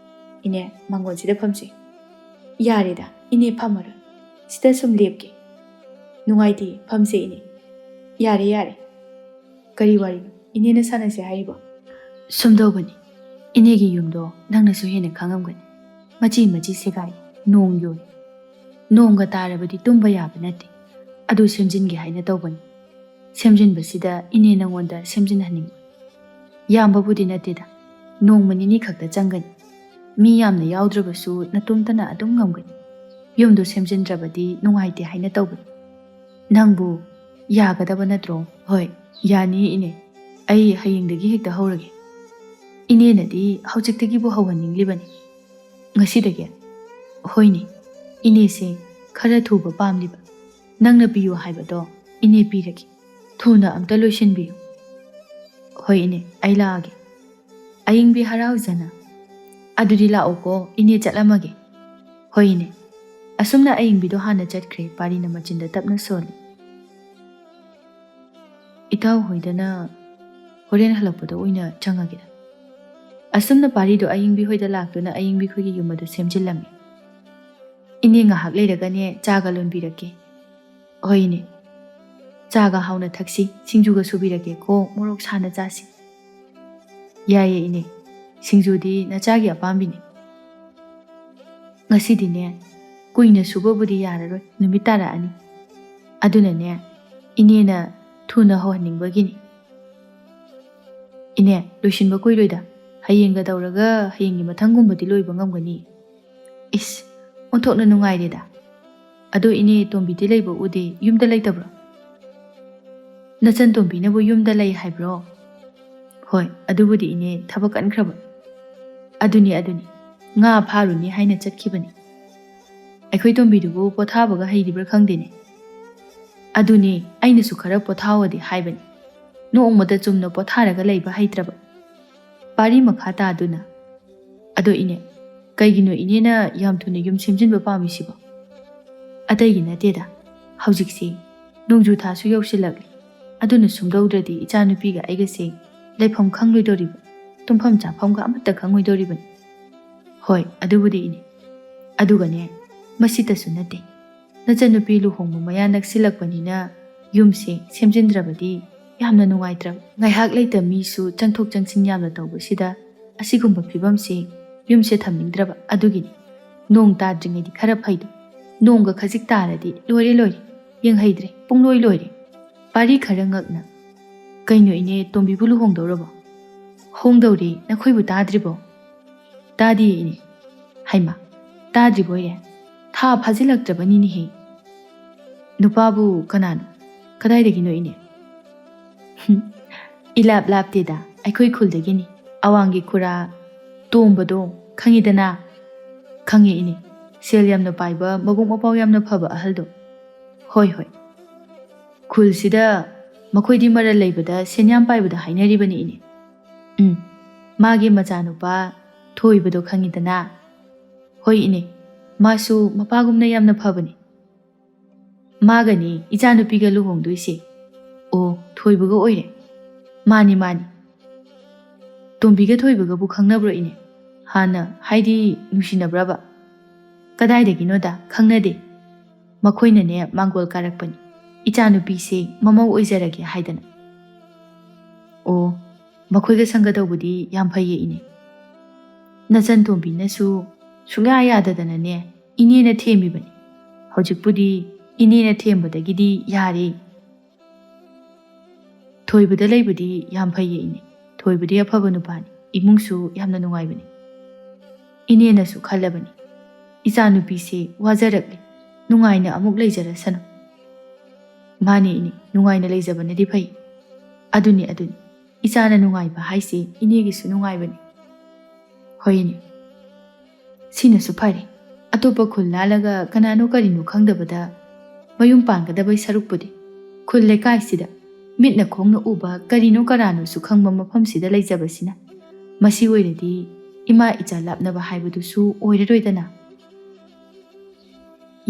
ꯏꯅꯦ, ꯃꯥꯡꯒꯣꯟꯁꯤꯗ ꯐꯝꯁꯤ꯫ ꯌꯥꯔꯦꯗ ꯏꯅꯦ ꯐꯝꯃꯔꯣꯏ ꯁꯤꯗ ꯁꯨꯝ ꯂꯦꯞꯀꯦ ꯅꯨꯡꯉꯥꯏꯇꯦ ꯐꯝꯁꯦ ꯏꯅꯦ ꯌꯥꯔꯦ ꯌꯥꯔꯦ ꯀꯔꯤ ꯋꯥꯔꯤꯅꯣ ꯏꯅꯦꯅ ꯁꯥꯟꯅꯁꯦ ꯍꯥꯏꯔꯤꯕꯣ ꯁꯨꯝꯗꯧꯕꯅꯤ ꯏꯅꯦꯒꯤ ꯌꯨꯝꯗꯣ ꯅꯪꯅꯁꯨ ꯍꯦꯟꯅ ꯈꯪꯉꯝꯒꯅꯤ ꯃꯆꯤ ꯃꯆꯤ ꯁꯦꯒꯥꯏ ꯅꯣꯡ ꯌꯣꯏ ꯅꯣꯡꯒ ꯇꯥꯔꯕꯗꯤ ꯇꯨꯝꯕ ꯌꯥꯕ ꯅꯠꯇꯦ ꯑꯗꯨ ꯁꯦꯝꯖꯤꯟꯒꯦ ꯍꯥꯏꯅ ꯇꯧꯕꯅꯤ ꯁꯦꯝꯖꯤꯟꯕꯁꯤꯗ ꯏꯅꯦ ꯅꯪꯉꯣꯟꯗ ꯁꯦꯝꯖꯤꯟꯍꯟꯅꯤꯡꯕ ꯌꯥꯝꯕꯕꯨꯗꯤ ꯅꯠꯇꯦꯗ ꯅꯣꯡꯃ ꯅꯤꯅꯤ ꯈꯛꯇ ꯆꯪꯒꯅꯤ ꯃꯤ ꯌꯥꯝꯅ ꯌꯥꯎꯗ꯭ꯔꯕꯁꯨ ꯅꯇꯣꯝꯇꯅ ꯑꯗꯨꯝ ꯉꯝꯒꯅꯤ ꯌꯨꯝꯗꯣ ꯁꯦꯝꯖꯤꯟꯗ꯭ꯔꯕꯗꯤ ꯅꯨꯡꯉꯥꯏꯇꯦ ꯍꯥꯏꯅ ꯇꯧꯕꯅꯤ ꯅꯪꯕꯨ ꯌꯥꯒꯗꯕ ꯅꯠꯇ꯭ꯔꯣ ꯍꯣꯏ ꯌꯥꯅꯤ ꯏꯅꯦ ꯑꯩ ꯍꯌꯦꯡꯗꯒꯤ ꯍꯦꯛꯇ ꯍꯧꯔꯒꯦ ꯏꯅꯦꯅꯗꯤ ꯍꯧꯖꯤꯛꯇꯒꯤꯕꯨ ꯍꯧꯍꯟꯅꯤꯡꯂꯤꯕꯅꯤ ꯉꯁꯤꯗꯒꯤ ꯍꯣꯏꯅꯦ ꯏꯅꯦꯁꯦ ꯈꯔ ꯊꯨꯕ ꯄꯥꯝꯂꯤꯕ ꯅꯪꯅ ꯄꯤꯌꯨ ꯍꯥꯏꯕꯗꯣ ꯏꯅꯦ ꯄꯤꯔꯒꯦ ꯊꯨꯅ ꯑꯝꯇ ꯂꯣꯏꯁꯤꯟꯕꯤꯌꯨ ꯍꯣꯏ ꯏꯅꯦ ꯑꯩ ꯂꯥꯛꯑꯒꯦ ꯑꯌꯤꯡꯕꯤ ꯍꯔꯥꯎꯖꯅ ꯑꯗꯨꯗꯤ ꯂꯥꯛꯑꯣꯀꯣ ꯏꯅꯦ ꯆꯠꯂꯝꯃꯒꯦ ꯍꯣꯏ ꯏꯅꯦ ꯑꯁꯨꯝꯅ ꯑꯌꯤꯡꯕꯤꯗꯣ ꯍꯥꯟꯅ ꯆꯠꯈ꯭ꯔꯦ ꯄꯥꯔꯤꯅ ꯃꯆꯤꯟꯗ ꯇꯞꯅ ꯁꯣꯜꯂꯤ ꯏꯇꯥꯎ ꯍꯣꯏꯗꯅ ꯍꯣꯔꯦꯟ ꯍꯜꯂꯛꯄꯗ ꯑꯣꯏꯅ ꯆꯪꯉꯒꯦꯗ ꯑꯁꯨꯝꯅ ꯄꯥꯔꯤꯗꯣ ꯑꯌꯤꯡꯕꯤ ꯍꯣꯏꯗ ꯂꯥꯛꯇꯨꯅ ꯑꯌꯤꯡꯕꯤ ꯈꯣꯏꯒꯤ ꯌꯨꯝ ꯑꯗꯨ ꯁꯦꯝꯖꯤꯜꯂꯝꯃꯤ ꯏꯅꯦ ꯉꯥꯏꯍꯥꯛ ꯂꯩꯔꯒꯅꯦ ꯆꯥꯒ ꯂꯣꯟꯕꯤꯔꯛꯀꯦ ꯍꯣꯏ ꯏꯅꯦ ꯆꯥꯒ ꯍꯥꯎꯅ ꯊꯛꯁꯤ ꯁꯤꯡꯖꯨꯒ ꯁꯨꯕꯤꯔꯛꯀꯦꯀꯣ ꯃꯣꯔꯣꯛ ꯁꯥꯅ ꯆꯥꯁꯤ ꯌꯥꯏꯌꯦ ꯏꯅꯦ ꯁꯤꯡꯖꯨꯗꯤ ꯅꯆꯥꯒꯤ ꯑꯄꯥꯝꯕꯤꯅꯤ ꯉꯁꯤꯗꯤꯅꯦ ꯀꯨꯏꯅ ꯁꯨꯕꯕꯨꯗꯤ ꯌꯥꯔꯔꯣꯏ ꯅꯨꯃꯤꯠ ꯇꯥꯔꯛꯑꯅꯤ ꯑꯗꯨꯅꯅꯦ ꯏꯅꯦꯅ ꯊꯨꯅ ꯍꯧꯍꯟꯅꯤꯡꯕꯒꯤꯅꯤ ꯏꯅꯦ ꯂꯣꯏꯁꯤꯟꯕ ꯀꯨꯏꯔꯣꯏꯗ ꯍꯌꯦꯡꯒ ꯇꯧꯔꯒ ꯍꯌꯦꯡꯒꯤ ꯃꯊꯪꯒꯨꯝꯕꯗꯤ ꯂꯣꯏꯕ ꯉꯝꯒꯅꯤ ꯏꯁ ꯑꯣꯟꯊꯣꯛꯅ ꯅꯨꯡꯉꯥꯏꯔꯦꯗ ꯑꯗꯣ ꯏꯅꯦ ꯇꯣꯝꯕꯤꯗꯤ ꯂꯩꯕ ꯎꯗꯦ ꯌꯨꯝꯗ ꯂꯩꯇꯕ꯭ꯔꯣ ꯅꯆꯟ ꯇꯣꯝꯕꯤꯅꯕꯨ ꯌꯨꯝꯗ ꯂꯩ ꯍꯥꯏꯕ꯭ꯔꯣ ꯍꯣꯏ ꯑꯗꯨꯕꯨꯗꯤ ꯏꯅꯦ ꯊꯕꯛ ꯀꯟꯈ꯭ꯔꯕ ꯑꯗꯨꯅꯤ ꯉꯥ ꯐꯥꯔꯨꯅꯤ ꯍꯥꯏꯅ ꯆꯠꯈꯤꯕꯅꯤ ꯑꯩꯈꯣꯏ ꯇꯣꯝꯕꯤꯗꯨꯕꯨ ꯄꯣꯊꯥꯕꯒ ꯍꯩꯔꯤꯕ꯭ꯔꯥ ꯈꯪꯗꯦꯅꯦ ꯑꯗꯨꯅꯦ ꯑꯩꯅꯁꯨ ꯈꯔ ꯄꯣꯊꯥꯎꯑꯣꯗꯤ ꯍꯥꯏꯕꯅꯤ ꯅꯣꯡꯃꯗ ꯆꯨꯝꯅ ꯄꯣꯊꯥꯔꯒ ꯂꯩꯕ ꯍꯩꯇ꯭ꯔꯕ ꯄꯥꯔꯤ ꯃꯈꯥ ꯇꯥꯗꯨꯅ ꯑꯗꯣ ꯏꯅꯦ ꯀꯩꯒꯤꯅꯣ ꯏꯅꯦꯅ ꯌꯥꯝ ꯊꯨꯅ ꯌꯨꯝ ꯁꯦꯝꯖꯤꯟꯕ ꯄꯥꯝꯃꯤꯁꯤꯕꯣ ꯑꯇꯩꯒꯤ ꯅꯠꯇꯦꯗ ꯍꯧꯖꯤꯛꯁꯦ ꯅꯣꯡꯖꯨ ꯊꯥꯁꯨ ꯌꯧꯁꯤꯜꯂꯛꯂꯤ ꯑꯗꯨꯅ ꯁꯨꯝꯗꯧꯗ꯭ꯔꯗꯤ ꯏꯆꯥꯅꯨꯄꯤꯒ ꯑꯩꯒꯁꯦ ꯂꯩꯐꯝ ꯈꯪꯂꯣꯏꯗꯧꯔꯤꯕ ꯇꯨꯝꯐꯝ ꯆꯥꯐꯝꯒ ꯑꯃꯠꯇ ꯈꯪꯉꯣꯏꯗꯧꯔꯤꯕꯅꯤ ꯍꯣꯏ ꯑꯗꯨꯕꯨꯗꯤ ꯏꯅꯦ ꯑꯗꯨꯒꯅꯦ ꯃꯁꯤꯇꯁꯨ ꯅꯠꯇꯦ ꯅꯆꯟꯅꯨꯄꯤ ꯂꯨꯍꯣꯡꯕ ꯃꯌꯥ ꯅꯛꯁꯤꯜꯂꯛꯄꯅꯤꯅ ꯌꯨꯝꯁꯦ ꯁꯦꯝꯖꯤꯟꯗ꯭ꯔꯕꯗꯤ ꯌꯥꯝꯅ ꯅꯨꯡꯉꯥꯏꯇ꯭ꯔꯕ ꯉꯥꯏꯍꯥꯛ ꯂꯩꯇ ꯃꯤꯁꯨ ꯆꯪꯊꯣꯛ ꯆꯪꯁꯤꯟ ꯌꯥꯝꯅ ꯇꯧꯕꯁꯤꯗ ꯑꯁꯤꯒꯨꯝꯕ ꯐꯤꯕꯝꯁꯦ ꯌꯨꯝꯁꯦ ꯊꯝꯅꯤꯡꯗ꯭ꯔꯕ ꯑꯗꯨꯒꯤꯅꯤ ꯅꯣꯡ ꯇꯥꯗ꯭ꯔꯤꯉꯩꯗꯤ ꯈꯔ ꯐꯩꯗꯣ ꯅꯣꯡꯒ ꯈꯖꯤꯛ ꯇꯥꯔꯗꯤ ꯂꯣꯏꯔꯦ ꯌꯦꯡꯍꯩꯗ꯭ꯔꯦ ꯄꯨꯡꯂꯣꯏ ꯂꯣꯏꯔꯦ ꯄꯥꯔꯤ ꯈꯔ ꯉꯛꯅ ꯀꯩꯅꯣ ꯏꯅꯦ ꯇꯣꯝꯕꯤꯕꯨ ꯂꯨꯍꯣꯡꯗꯧꯔꯕꯣ ꯍꯣꯡꯗꯧꯔꯦ ꯅꯈꯣꯏꯕꯨ ꯇꯥꯗ꯭ꯔꯤꯕꯣ ꯇꯥꯗꯤꯌꯦ ꯏꯅꯦ ꯍꯩꯃꯥ ꯇꯥꯗ꯭ꯔꯤꯕꯣꯏꯔꯦ ꯊꯥ ꯐꯥꯖꯤꯜꯂꯛꯇ꯭ꯔꯕꯅꯤꯅꯦꯍꯦ ꯅꯨꯄꯥꯕꯨ ꯀꯅꯥꯅꯣ ꯀꯗꯥꯏꯗꯒꯤꯅꯣ ꯏꯅꯦ ꯏꯂꯥꯞ ꯂꯥꯞꯇꯦꯗ ꯑꯩꯈꯣꯏ ꯈꯨꯜꯗꯒꯤꯅꯤ ꯑꯋꯥꯡꯒꯤ ꯈꯨꯔꯥ ꯇꯣꯝꯕꯗꯣ ꯈꯪꯉꯤꯗꯅ ꯈꯪꯉꯦ ꯏꯅꯦ ꯁꯦꯜ ꯌꯥꯝꯅ ꯄꯥꯏꯕ ꯃꯕꯨꯛ ꯃꯄꯥꯎ ꯌꯥꯝꯅ ꯐꯕ ꯑꯍꯜꯗꯣ ꯍꯣꯏ ꯈꯨꯜꯁꯤꯗ ꯃꯈꯣꯏꯗꯤ ꯃꯔꯜ ꯂꯩꯕꯗ ꯁꯦꯟ ꯌꯥꯝ パꯏꯕꯗ ꯍꯥꯏꯅꯔꯤꯕꯅꯤ ꯏꯅꯦ ꯃꯥꯒꯤ ꯃꯆꯥꯅꯨꯄꯥ ꯊꯣꯏꯕꯗꯣ ꯈꯪꯉꯤꯗꯅ ꯍꯣꯏ ꯏꯅꯦ ꯃꯥꯁꯨ ꯃꯄꯥꯒꯨꯝꯅ ꯌꯥꯝꯅ ꯐꯕꯅꯤ ꯃꯥꯒꯅꯤ ꯏꯆꯥꯅꯨꯄꯤꯒ ꯂꯨꯍꯣꯡꯗꯣꯏꯁꯦ ꯑꯣ ꯊꯣꯏꯕꯒ ꯑꯣꯏꯔꯦ ꯃꯥꯅꯤ ꯇꯣꯝꯕꯤꯒ ꯊꯣꯏꯕꯒꯕꯨ ꯈꯪꯅꯕ꯭ꯔꯣ ꯏꯅꯦ ꯍꯥꯟꯅ ꯍꯥꯏꯗꯤ ꯅꯨꯡꯁꯤꯅꯕ꯭ꯔꯕ ꯀꯗꯥꯏꯗꯒꯤꯅꯣꯗ ꯈꯪꯅꯗꯦ ꯃꯈꯣꯏꯅꯅꯦ ꯃꯥꯡꯒꯣꯜ ꯀꯥꯔꯛꯄꯅꯤ ꯏꯆꯥꯅꯨꯄꯤꯁꯦ ꯃꯃꯧ ꯑꯣꯏꯖꯔꯒꯦ ꯍꯥꯏꯗꯅ ꯑꯣ ꯃꯈꯣꯏꯒ ꯁꯪꯒꯗꯧꯕꯗꯤ ꯌꯥꯝ ꯐꯩꯌꯦ ꯏꯅꯦ ꯅꯆꯟ ꯇꯣꯝꯕꯤꯅꯁꯨ ꯁꯨꯡꯌꯥ ꯌꯥꯗꯗꯅꯅꯦ ꯏꯅꯦꯅ ꯊꯦꯝꯃꯤꯕꯅꯤ ꯍꯧꯖꯤꯛꯄꯨꯗꯤ ꯏꯅꯦꯅ ꯊꯦꯝꯕꯗꯒꯤꯗꯤ ꯌꯥꯔꯦ ꯊꯣꯏꯕꯗ ꯂꯩꯕꯗꯤ ꯌꯥꯝ ꯐꯩꯌꯦ ꯏꯅꯦ ꯊꯣꯏꯕꯗꯤ ꯑꯐꯕ ꯅꯨꯄꯥꯅꯤ ꯏꯃꯨꯡꯁꯨ ꯌꯥꯝꯅ ꯅꯨꯡꯉꯥꯏꯕꯅꯤ ꯏꯅꯦꯅꯁꯨ ꯈꯜꯂꯕꯅꯤ ꯏꯆꯥꯅꯨꯄꯤꯁꯦ ꯋꯥꯖꯔꯛꯂꯤ ꯅꯨꯡꯉꯥꯏꯅ ꯑꯃꯨꯛ ꯂꯩꯖꯔꯁꯅꯨ ꯃꯥꯅꯤ ꯏꯅꯦ ꯅꯨꯡꯉꯥꯏꯅ ꯂꯩꯖꯕꯅꯗꯤ ꯐꯩ ꯑꯗꯨꯅꯤ ꯏꯆꯥꯅ ꯅꯨꯡꯉꯥꯏꯕ ꯍꯥꯏꯁꯦ ꯏꯅꯦꯒꯤꯁꯨ ꯅꯨꯡꯉꯥꯏꯕꯅꯤ ꯍꯣꯏ ꯏꯅꯦ ꯁꯤꯅꯁꯨ ꯐꯔꯦ ꯑꯇꯣꯞꯄ ꯈꯨꯜ ꯂꯥꯜꯂꯒ ꯀꯅꯥꯅꯣ ꯀꯔꯤꯅꯣ ꯈꯪꯗꯕꯗ ꯃꯌꯨꯝ ꯄꯥꯟꯒꯗꯕꯩ ꯁꯔꯨꯛꯄꯨꯗꯤ ꯈꯨꯜ ꯂꯩꯀꯥꯏꯁꯤꯗ ꯃꯤꯠꯅ ꯈꯣꯡꯅ ꯎꯕ ꯀꯔꯤꯅꯣ ꯀꯔꯥꯅꯣꯁꯨ ꯈꯪꯕ ꯃꯐꯝꯁꯤꯗ ꯂꯩꯖꯕꯁꯤꯅ ꯃꯁꯤ ꯑꯣꯏꯔꯗꯤ ꯏꯃꯥ ꯏꯆꯥ ꯂꯥꯞꯅꯕ ꯍꯥꯏꯕꯗꯨꯁꯨ ꯑꯣꯏꯔꯔꯣꯏꯗꯅ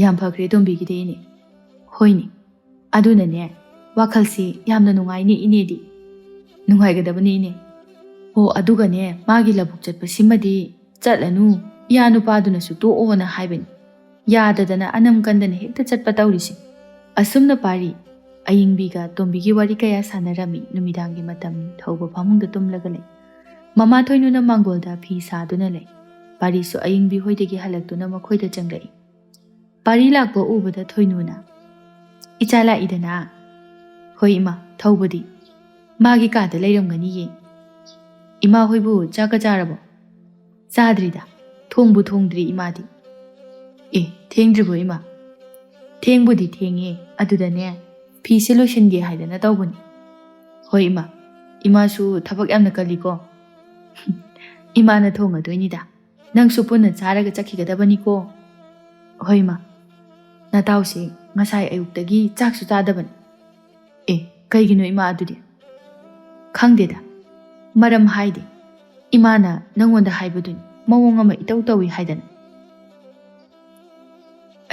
ꯌꯥꯝ ꯐꯈ꯭ꯔꯦ ꯇꯣꯝꯕꯤꯒꯤꯗꯤ ꯏꯅꯦ ꯍꯣꯏꯅꯦ ꯑꯗꯨꯅꯅꯦ ꯋꯥꯈꯜꯁꯤ ꯌꯥꯝꯅ ꯅꯨꯡꯉꯥꯏꯅꯤ ꯏꯅꯦꯗꯤ ꯅꯨꯡꯉꯥꯏꯒꯗꯕꯅꯤ ꯏꯅꯦ ꯑꯣ ꯑꯗꯨꯒꯅꯦ ꯃꯥꯒꯤ ꯂꯧꯕꯨꯛ ꯆꯠꯄꯁꯤꯃꯗꯤ ꯆꯠꯂꯅꯨ ꯏꯌꯥ ꯅꯨꯄꯥꯗꯨꯅꯁꯨ ꯇꯣꯛꯑꯣꯅ ꯍꯥꯏꯕꯅꯤ ꯌꯥꯗꯗꯅ ꯑꯅꯝ ꯀꯟꯗꯅ ꯍꯦꯛꯇ ꯆꯠꯄ ꯇꯧꯔꯤꯁꯤ꯫ ꯑꯁꯨꯝꯅ ꯄꯥꯔꯤ ꯑꯌꯤꯡꯕꯤꯒ ꯇꯣꯝꯕꯤꯒꯤ ꯋꯥꯔꯤ ꯀꯌꯥ ꯁꯥꯟꯅꯔꯝꯃꯤ꯫ ꯅꯨꯃꯤꯗꯥꯡꯒꯤ ꯃꯇꯝꯅꯤ꯫ ꯊꯧꯕ ꯐꯃꯨꯡꯗ ꯇꯨꯝꯂꯒ ꯂꯩ꯫ ꯃꯃꯥ ꯊꯣꯏꯅꯨꯅ ꯃꯥꯡꯒꯣꯜꯗ ꯐꯤ ꯁꯥꯗꯨꯅ ꯂꯩ꯫ ꯄꯥꯔꯤꯁꯨ ꯑꯌꯤꯡꯕꯤ ꯍꯣꯏꯗꯒꯤ ꯍꯜꯂꯛꯇꯨꯅ ꯃꯈꯣꯏꯗ ꯆꯪꯂꯛꯏ꯫ ꯄꯥꯔꯤ ꯂꯥꯛꯄ ꯎꯕꯗ ꯊꯣꯏꯅꯨꯅ "ꯏꯆꯥ ꯂꯥꯛꯏꯗꯅ?" "ꯍꯣꯏ ꯏꯃꯥ, ꯊꯧꯕꯗꯤ ꯃꯥꯒꯤ ꯀꯥꯗ ꯂꯩꯔꯝꯒꯅꯤꯌꯦ." "ꯏꯃꯥ ꯍꯣꯏꯕꯨ ꯆꯥꯛꯀ ꯆꯥꯔꯕꯣ?" "ꯆꯥꯗ꯭ꯔꯤꯗ, ꯊꯣꯡꯕꯨ ꯊꯣꯡꯗ꯭ꯔꯤ ꯏꯃꯥꯗꯤ." "ꯑꯦ, ꯊꯦꯡꯗ꯭ꯔꯤꯕꯣ ꯏꯃꯥ?" "ꯊꯦꯡꯕꯨꯗꯤ ꯊꯦꯡꯉꯦ, ꯑꯗꯨꯗꯅꯦ ꯐꯤꯁꯦ ꯂꯣꯏꯁꯤꯟꯒꯦ ꯍꯥꯏꯗꯅ ꯇꯧꯕꯅꯤ." "ꯍꯣꯏ ꯏꯃꯥ, ꯏꯃꯥꯁꯨ ꯊꯕꯛ ꯌꯥꯝꯅ ꯀꯜꯂꯤꯀꯣ." "ꯏꯃꯥꯅ ꯊꯣꯡꯉꯗꯣꯏꯅꯤꯗ, ꯅꯪꯁꯨ ꯄꯨꯟꯅ ꯆꯥꯔꯒ ꯆꯠꯈꯤꯒꯗꯕꯅꯤꯀꯣ." "ꯍꯣꯏ ꯏꯃꯥ, ꯅꯇꯥꯎꯁꯦ ꯉꯁꯥꯏ ꯑꯌꯨꯛꯇꯒꯤ ꯆꯥꯛꯁꯨ ꯆꯥꯗꯕꯅꯤ." "ꯑꯦ, ꯀꯩꯒꯤꯅꯣ ꯏꯃꯥ ꯑꯗꯨꯗꯤ?" "ꯈꯪꯗꯦꯗ, ꯃꯔꯝ ꯍꯥꯏꯗꯦ꯫ ꯏꯃꯥꯅ ꯅꯪꯉꯣꯟꯗ ꯍꯥꯏꯕꯗꯨꯅꯤ, ꯃꯑꯣꯡ ꯑꯃ ꯏꯇꯧ ꯇꯧꯏ ꯍꯥꯏꯗꯅ."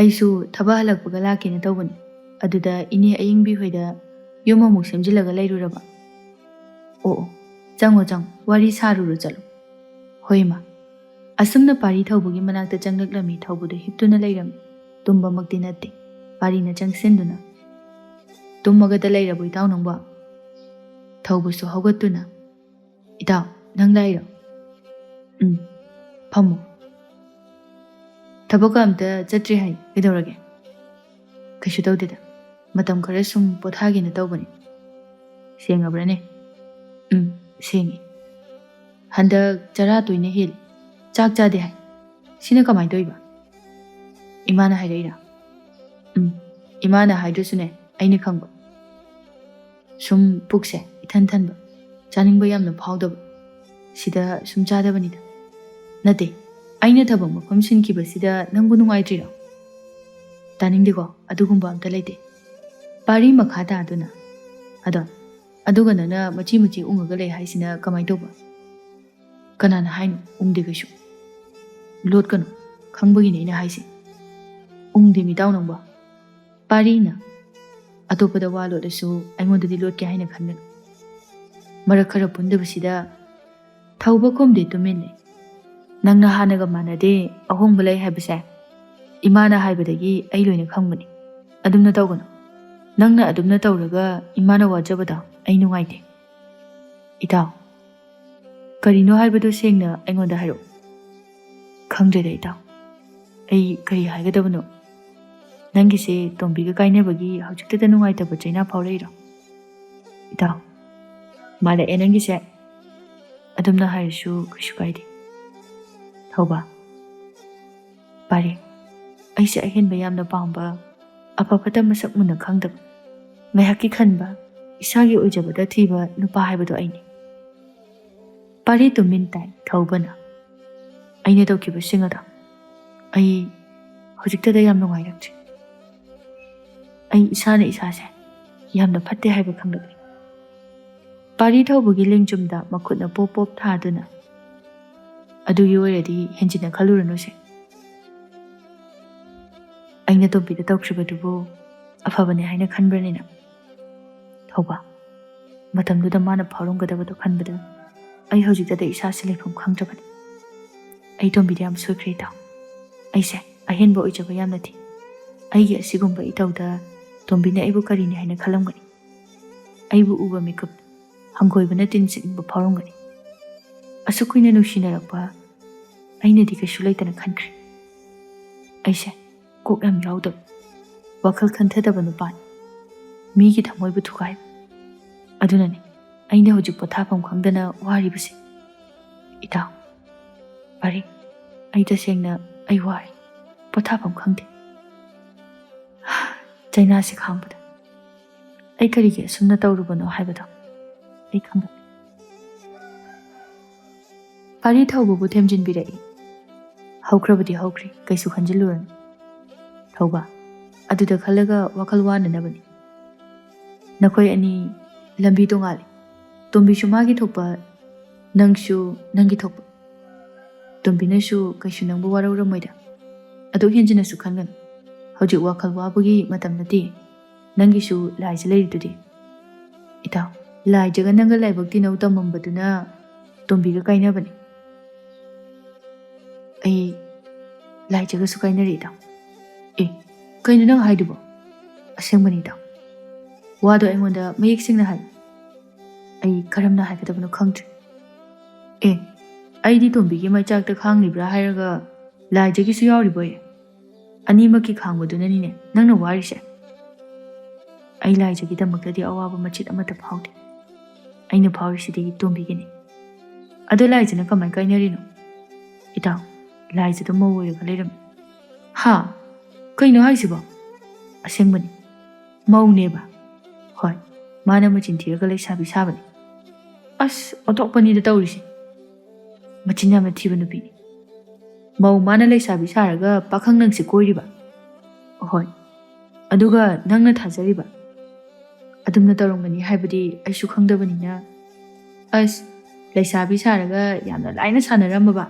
"ꯑꯩꯁꯨ ꯊꯕꯛ ꯍꯜꯂꯛꯄꯒ ꯂꯥꯛꯀꯦꯅ ꯇꯧꯕꯅꯤ, ꯑꯗꯨꯗ ꯏꯅꯦ ꯑꯌꯤꯡꯕꯤ ꯍꯣꯏꯗ ꯌꯨꯝ ꯑꯃꯨꯛ ꯁꯦꯝꯖꯤꯜꯂꯒ ꯂꯩꯔꯨꯔꯕ." "ꯑꯣ ꯑꯣ, ꯆꯪꯉꯣ ꯆꯪꯉꯣ, ꯋꯥꯔꯤ ꯁꯥꯔꯨꯔꯣ ꯆꯠꯂꯣ." "ꯍꯣꯏ ꯏꯃꯥ." ꯑꯁꯨꯝꯅ ꯄꯥꯔꯤ ꯊꯧꯕꯒꯤ ꯃꯅꯥꯛꯇ ꯆꯪꯂꯛꯂꯝꯃꯤ꯫ ꯊꯧꯕꯗꯨ ꯍꯤꯞꯇꯨꯅ ꯂꯩꯔꯝꯃꯤ꯫ ꯇꯨꯝꯕꯃꯛꯇꯤ ꯅꯠꯇꯦ꯫ ꯄꯥꯔꯤꯅ ꯆꯪꯁꯤꯟꯗꯨꯅ "ꯇꯨꯝꯃꯒꯗ ꯂꯩꯔꯕꯣ ꯏꯇꯥꯎ ꯅꯪꯕꯣ?" ꯊꯧꯕꯁꯨ ꯍꯧꯒꯠꯇꯨꯅ "ꯏꯇꯥꯎ, ꯅꯪ ꯂꯥꯛꯏꯔꯣ?" "ꯐꯝꯃꯨ." "ꯊꯕꯛꯀ ꯑꯝꯇ ꯆꯠꯇ꯭ꯔꯤ ꯍꯥꯏ, ꯀꯩꯗꯧꯔꯒꯦ?" "ꯀꯩꯁꯨ ꯇꯧꯗꯦꯗ, ꯃꯇꯝ ꯈꯔ ꯁꯨꯝ ꯄꯣꯊꯥꯒꯦꯅ ꯇꯧꯕꯅꯤ." "ꯁꯦꯡꯉꯕ꯭ꯔꯅꯦ?" "ꯁꯦꯡꯉꯤ." "ꯍꯟꯗꯛ ꯆꯔꯥ ꯇꯣꯏꯅ ꯍꯦꯜꯂꯤ, ꯆꯥꯛ ꯆꯥꯗꯦ ꯍꯥꯏ, ꯁꯤꯅ ꯀꯃꯥꯏꯅ ꯇꯧꯏꯕ?" "ꯏꯃꯥꯅ ꯍꯥꯏꯔꯛꯏꯔꯥ?" "ꯏꯃꯥꯅ ꯍꯥꯏꯗ꯭ꯔꯁꯨꯅꯦ, ꯑꯩꯅ ꯈꯪꯕ. ꯁꯨꯝ ꯄꯨꯛꯁꯦ ꯏꯊꯟ ꯊꯟꯕ, ꯆꯥꯅꯤꯡꯕ ꯌꯥꯝꯅ ꯐꯥꯎꯗꯕ, ꯁꯤꯗ ꯁꯨꯝ ꯆꯥꯗꯕꯅꯤꯗ." "ꯅꯠꯇꯦ, ꯑꯩꯅ ꯊꯕꯛ ꯃꯐꯝ ꯁꯤꯟꯈꯤꯕꯁꯤꯗ ꯅꯪꯕꯨ ꯅꯨꯡꯉꯥꯏꯇ꯭ꯔꯤꯔꯣ?" "ꯇꯥꯅꯤꯡꯗꯦꯀꯣ, ꯑꯗꯨꯒꯨꯝꯕ ꯑꯝꯇ ꯂꯩꯇꯦ." ꯄꯥꯔꯤ ꯃꯈꯥ ꯇꯥꯗꯨꯅ "ꯑꯗꯨꯒ ꯅꯪꯅ ꯃꯆꯤ ꯃꯆꯤ ꯎꯡꯉꯒ ꯂꯩ ꯍꯥꯏꯁꯤꯅ ꯀꯃꯥꯏꯅ ꯇꯧꯕ?" "ꯀꯅꯥꯅ ꯍꯥꯏꯅꯣ ꯎꯡꯗꯦ ꯀꯩꯁꯨ." "ꯂꯣꯠꯀꯅꯨ, ꯈꯪꯕꯒꯤꯅꯤ ꯑꯩꯅ ꯍꯥꯏꯁꯦ." "ꯎꯡꯗꯦ ꯃꯤꯇꯥꯎ ꯅꯪꯕꯣ." ꯄꯥꯔꯤꯅ "ꯑꯇꯣꯞꯄꯗ ꯋꯥ ꯂꯣꯠꯂꯁꯨ ꯑꯩꯉꯣꯟꯗꯗꯤ ꯂꯣꯠꯀꯦ ꯍꯥꯏꯅ ꯈꯟꯒꯅꯨ. ꯃꯔꯛ ꯈꯔ ꯄꯨꯟꯗꯕꯁꯤꯗ." ꯊꯧꯕ ꯈꯨꯝꯗꯦ, ꯇꯨꯃꯤꯟ ꯂꯩ꯫ "ꯅꯪꯅ ꯍꯥꯟꯅꯒ ꯃꯥꯟꯅꯗꯦ, ꯑꯍꯣꯡꯕ ꯂꯩ ꯍꯥꯏꯕꯁꯦ ꯏꯃꯥꯅ ꯍꯥꯏꯕꯗꯒꯤ ꯑꯩ ꯂꯣꯏꯅ ꯈꯪꯕꯅꯤ. ꯑꯗꯨꯝꯅ ꯇꯧꯒꯅꯨ. ꯅꯪꯅ ꯑꯗꯨꯝꯅ ꯇꯧꯔꯒ ꯏꯃꯥꯅ ꯋꯥꯖꯕꯗꯣ ꯑꯩ ꯅꯨꯡꯉꯥꯏꯇꯦ." "ꯏꯇꯥꯎ, ꯀꯔꯤꯅꯣ ꯍꯥꯏꯕꯗꯨ ꯁꯦꯡꯅ ꯑꯩꯉꯣꯟꯗ ꯍꯥꯏꯔꯛꯎ." "ꯈꯪꯗ꯭ꯔꯦꯗ ꯏꯇꯥꯎ, ꯑꯩ ꯀꯔꯤ ꯍꯥꯏꯒꯗꯕꯅꯣ? ꯅꯪꯒꯤꯁꯦ ꯇꯣꯝꯕꯤꯒ ꯀꯥꯏꯅꯕꯒꯤ ꯍꯧꯖꯤꯛꯇꯗ ꯅꯨꯡꯉꯥꯏꯇꯕ ꯆꯩꯅꯥ ꯐꯥꯎꯔꯛꯏꯔꯣ?" "ꯏꯇꯥꯎ, ꯃꯥꯜꯂꯛꯑꯦ ꯅꯪꯒꯤꯁꯦ. ꯑꯗꯨꯝꯅ ꯍꯥꯏꯔꯁꯨ ꯀꯩꯁꯨ ꯀꯥꯏꯗꯦ." "ꯊꯧꯕ, ꯄꯥꯔꯤ, ꯑꯩꯁꯦ ꯑꯍꯦꯟꯕ ꯌꯥꯝꯅ ꯄꯥꯝꯕ, ꯑꯐ ꯐꯠꯇ ꯃꯁꯛ ꯃꯨꯟꯅ ꯈꯪꯗꯕ, ꯉꯥꯏꯍꯥꯛꯀꯤ ꯈꯟꯕ, ꯏꯁꯥꯒꯤ ꯑꯣꯏꯖꯕꯗ ꯊꯤꯕ ꯅꯨꯄꯥ ꯍꯥꯏꯕꯗꯣ ꯑꯩꯅꯤ." ꯄꯥꯔꯤ ꯇꯨꯃꯤꯟ ꯇꯥꯏ꯫ ꯊꯧꯕꯅ "ꯑꯩꯅ ꯇꯧꯈꯤꯕꯁꯤꯡ ꯑꯗꯣ ꯑꯩ ꯍꯧꯖꯤꯛꯇꯗ ꯌꯥꯝ ꯅꯨꯡꯉꯥꯏꯔꯛꯇ꯭ꯔꯤ. ꯑꯩ ꯏꯁꯥꯅ ꯏꯁꯥꯁꯦ ꯌꯥꯝꯅ ꯐꯠꯇꯦ ꯍꯥꯏꯕ ꯈꯪꯂꯛꯂꯤ." ꯄꯥꯔꯤ ꯊꯧꯕꯒꯤ ꯂꯦꯡꯖꯨꯝꯗ ꯃꯈꯨꯠꯅ ꯄꯣꯞ ꯄꯣꯞ ꯊꯥꯗꯨꯅ "ꯑꯗꯨꯒꯤ ꯑꯣꯏꯔꯗꯤ ꯍꯦꯟꯖꯤꯟꯅ ꯈꯜꯂꯨꯔꯅꯨꯁꯦ. ꯑꯩꯅ ꯇꯣꯝꯕꯤꯗ ꯇꯧꯈ꯭ꯔꯤꯕꯗꯨꯕꯨ ꯑꯐꯕꯅꯦ ꯍꯥꯏꯅ ꯈꯟꯕ꯭ꯔꯅꯦ ꯅꯪ? ꯊꯧꯕ, ꯃꯇꯝꯗꯨꯗ ꯃꯥꯅ ꯐꯥꯎꯔꯝꯒꯗꯕꯗꯣ ꯈꯟꯕꯗ ꯑꯩ ꯍꯧꯖꯤꯛꯇꯗ ꯏꯁꯥꯁꯦ ꯂꯩꯐꯝ ꯈꯪꯗ꯭ꯔꯕꯅꯤ. ꯑꯩ ꯇꯣꯝꯕꯤꯗ ꯌꯥꯝ ꯁꯣꯏꯈ꯭ꯔꯦ ꯏꯇꯥꯎ. ꯑꯩꯁꯦ ꯑꯍꯦꯟꯕ ꯑꯣꯏꯖꯕ ꯌꯥꯝꯅ ꯊꯤ. ꯑꯩꯒꯤ ꯑꯁꯤꯒꯨꯝꯕ ꯏꯇꯧꯗ ꯇꯣꯝꯕꯤꯅ ꯑꯩꯕꯨ ꯀꯔꯤꯅꯤ ꯍꯥꯏꯅ ꯈꯜꯂꯝꯒꯅꯤ? ꯑꯩꯕꯨ ꯎꯕ ꯃꯤꯀꯨꯞꯇ ꯍꯪꯒꯣꯏꯕꯅ ꯇꯤꯟ ꯆꯤꯠꯅꯤꯡꯕ ꯐꯥꯎꯔꯝꯒꯅꯤ. ꯑꯁꯨꯛ ꯀꯨꯏꯅ ꯅꯨꯡꯁꯤꯅꯔꯛꯄ ꯑꯩꯅꯗꯤ ꯀꯩꯁꯨ ꯂꯩꯇꯅ ꯈꯟꯈ꯭ꯔꯦ. ꯑꯩꯁꯦ ꯀꯣꯛ ꯌꯥꯝ ꯌꯥꯎꯗꯕ, ꯋꯥꯈꯜ ꯈꯟꯊꯗꯕ ꯅꯨꯄꯥꯅꯤ. ꯃꯤꯒꯤ ꯊꯃꯣꯏꯕꯨ ꯊꯨꯒꯥꯏꯕ. ꯑꯗꯨꯅꯅꯤ ꯑꯩꯅ ꯍꯧꯖꯤꯛ ꯄꯣꯊꯥꯐꯝ ꯈꯪꯗꯅ ꯋꯥꯔꯤꯕꯁꯦ. ꯏꯇꯥꯎ, ꯄꯥꯔꯤ, ꯑꯩ ꯇꯁꯦꯡꯅ ꯑꯩ ꯋꯥꯔꯦ, ꯄꯣꯊꯥꯐꯝ ꯈꯪꯗꯦ. ꯆꯩꯅꯥꯁꯤ ꯈꯥꯡꯕꯗ ꯑꯩ ꯀꯔꯤꯒꯤ ꯑꯁꯨꯝꯅ ꯇꯧꯔꯨꯕꯅꯣ ꯍꯥꯏꯕꯗꯣ ꯑꯩ ꯈꯪꯒꯠꯂꯦ." ꯄꯥꯔꯤ ꯊꯧꯕꯕꯨ ꯊꯦꯝꯖꯤꯟꯕꯤꯔꯛꯏ꯫ "ꯍꯧꯈ꯭ꯔꯕꯗꯤ ꯍꯧꯈ꯭ꯔꯦ, ꯀꯩꯁꯨ ꯈꯟꯖꯤꯜꯂꯨꯔꯅꯨ." ꯊꯧꯕ "ꯑꯗꯨꯗ ꯈꯜꯂꯒ ꯋꯥꯈꯜ ꯋꯥꯅꯅꯕꯅꯤ. ꯅꯈꯣꯏ ꯑꯅꯤ ꯂꯝꯕꯤ ꯇꯣꯉꯥꯜꯂꯤ. ꯇꯣꯝꯕꯤꯁꯨ ꯃꯥꯒꯤ ꯊꯣꯛꯄ, ꯅꯪꯁꯨ ꯅꯪꯒꯤ ꯊꯣꯛꯄ. ꯇꯣꯝꯕꯤꯅꯁꯨ ꯀꯩꯁꯨ ꯅꯪꯕꯨ ꯋꯥꯔꯧꯔꯝꯃꯣꯏꯗ. ꯑꯗꯨꯛ ꯍꯦꯟꯖꯤꯟꯅꯁꯨ ꯈꯟꯒꯅꯨ. ꯍꯧꯖꯤꯛ ꯋꯥꯈꯜ ꯋꯥꯕꯒꯤ ꯃꯇꯝ ꯅꯠꯇꯦ. ꯅꯪꯒꯤꯁꯨ ꯂꯥꯏꯖ ꯂꯩꯔꯤꯗꯨꯗꯤ." "ꯏꯇꯥꯎ, ꯂꯥꯏꯖꯒ ꯅꯪꯒ ꯂꯥꯏꯕꯛ ꯇꯤꯟꯅꯧ ꯇꯝꯃꯝꯕꯗꯨꯅ ꯇꯣꯝꯕꯤꯒ ꯀꯥꯏꯅꯕꯅꯤ." "ꯑꯩ ꯂꯥꯏꯖꯒꯁꯨ ꯀꯥꯏꯅꯔꯦ ꯏꯇꯥꯎ." ꯑꯦ ꯀꯩꯅꯣ ꯅꯪ ꯍꯥꯏꯗꯨꯕꯣ? ꯑꯁꯦꯡꯕꯅꯤ ꯏꯇꯥꯎ, ꯋꯥꯗꯣ ꯑꯩꯉꯣꯟꯗ ꯃꯌꯦꯛ ꯁꯦꯡꯅ ꯍꯥꯏ꯫ ꯑꯩ ꯀꯔꯝꯅ ꯍꯥꯏꯒꯗꯕꯅꯣ ꯈꯪꯗ꯭ꯔꯦ꯫ ꯑꯦ ꯑꯩꯗꯤ ꯇꯣꯝꯕꯤꯒꯤ ꯃꯩꯆꯥꯛꯇ ꯈꯥꯡꯂꯤꯕ꯭ꯔꯥ ꯍꯥꯏꯔꯒ ꯂꯥꯏꯖꯒꯤꯁꯨ ꯌꯥꯎꯔꯤꯕꯣꯏ? ꯑꯅꯤꯃꯛꯀꯤ ꯈꯥꯡꯕꯗꯨꯅꯅꯤꯅꯦ ꯅꯪꯅ ꯋꯥꯔꯤꯁꯦ꯫ ꯑꯩ ꯂꯥꯏꯖꯒꯤꯗꯃꯛꯇꯗꯤ ꯑꯋꯥꯕ ꯃꯆꯤꯠ ꯑꯃꯠꯇ ꯐꯥꯎꯗꯦ꯫ ꯑꯩꯅ ꯐꯥꯎꯔꯤꯁꯤꯗꯤ ꯇꯣꯝꯕꯤꯒꯤꯅꯤ꯫ ꯑꯗꯣ ꯂꯥꯏꯖꯅ ꯀꯃꯥꯏ ꯀꯥꯏꯅꯔꯤꯅꯣ? ꯏꯇꯥꯎ, ꯂꯥꯏꯖꯗꯣ ꯃꯧ ꯑꯣꯏꯔꯒ ꯂꯩꯔꯝꯃꯤ꯫ ꯍꯥ? ꯀꯩꯅꯣ ꯍꯥꯏꯁꯤꯕꯣ? ꯑꯁꯦꯡꯕꯅꯤ, ꯃꯧꯅꯦꯕ꯫ ꯍꯣꯏ, ꯃꯥꯅ ꯃꯆꯤꯟ ꯊꯤꯔꯒ ꯂꯩꯁꯥꯕꯤ ꯁꯥꯕꯅꯤ꯫ ꯑꯁ ꯑꯣꯟꯊꯣꯛꯄꯅꯤꯗ ꯇꯧꯔꯤꯁꯦ꯫ ꯃꯆꯤꯟ ꯌꯥꯝꯅ ꯊꯤꯕ ꯅꯨꯄꯤꯅꯤ꯫ ꯃꯧ ꯃꯥꯅ ꯂꯩꯁꯥꯕꯤ ꯁꯥꯔꯒ ꯄꯥꯈꯪ ꯅꯪꯁꯦ ꯀꯣꯏꯔꯤꯕ? ꯍꯣꯏ, ꯑꯗꯨꯒ ꯅꯪꯅ ꯊꯥꯖꯔꯤꯕ? ꯑꯗꯨꯝꯅ ꯇꯧꯔꯝꯒꯅꯤ ꯍꯥꯏꯕꯗꯤ ꯑꯩꯁꯨ ꯈꯪꯗꯕꯅꯤꯅ꯫ ꯑꯁ ꯂꯩꯁꯥꯕꯤ ꯁꯥꯔꯒ ꯌꯥꯝꯅ ꯂꯥꯏꯅ ꯁꯥꯟꯅꯔꯝꯃꯕ?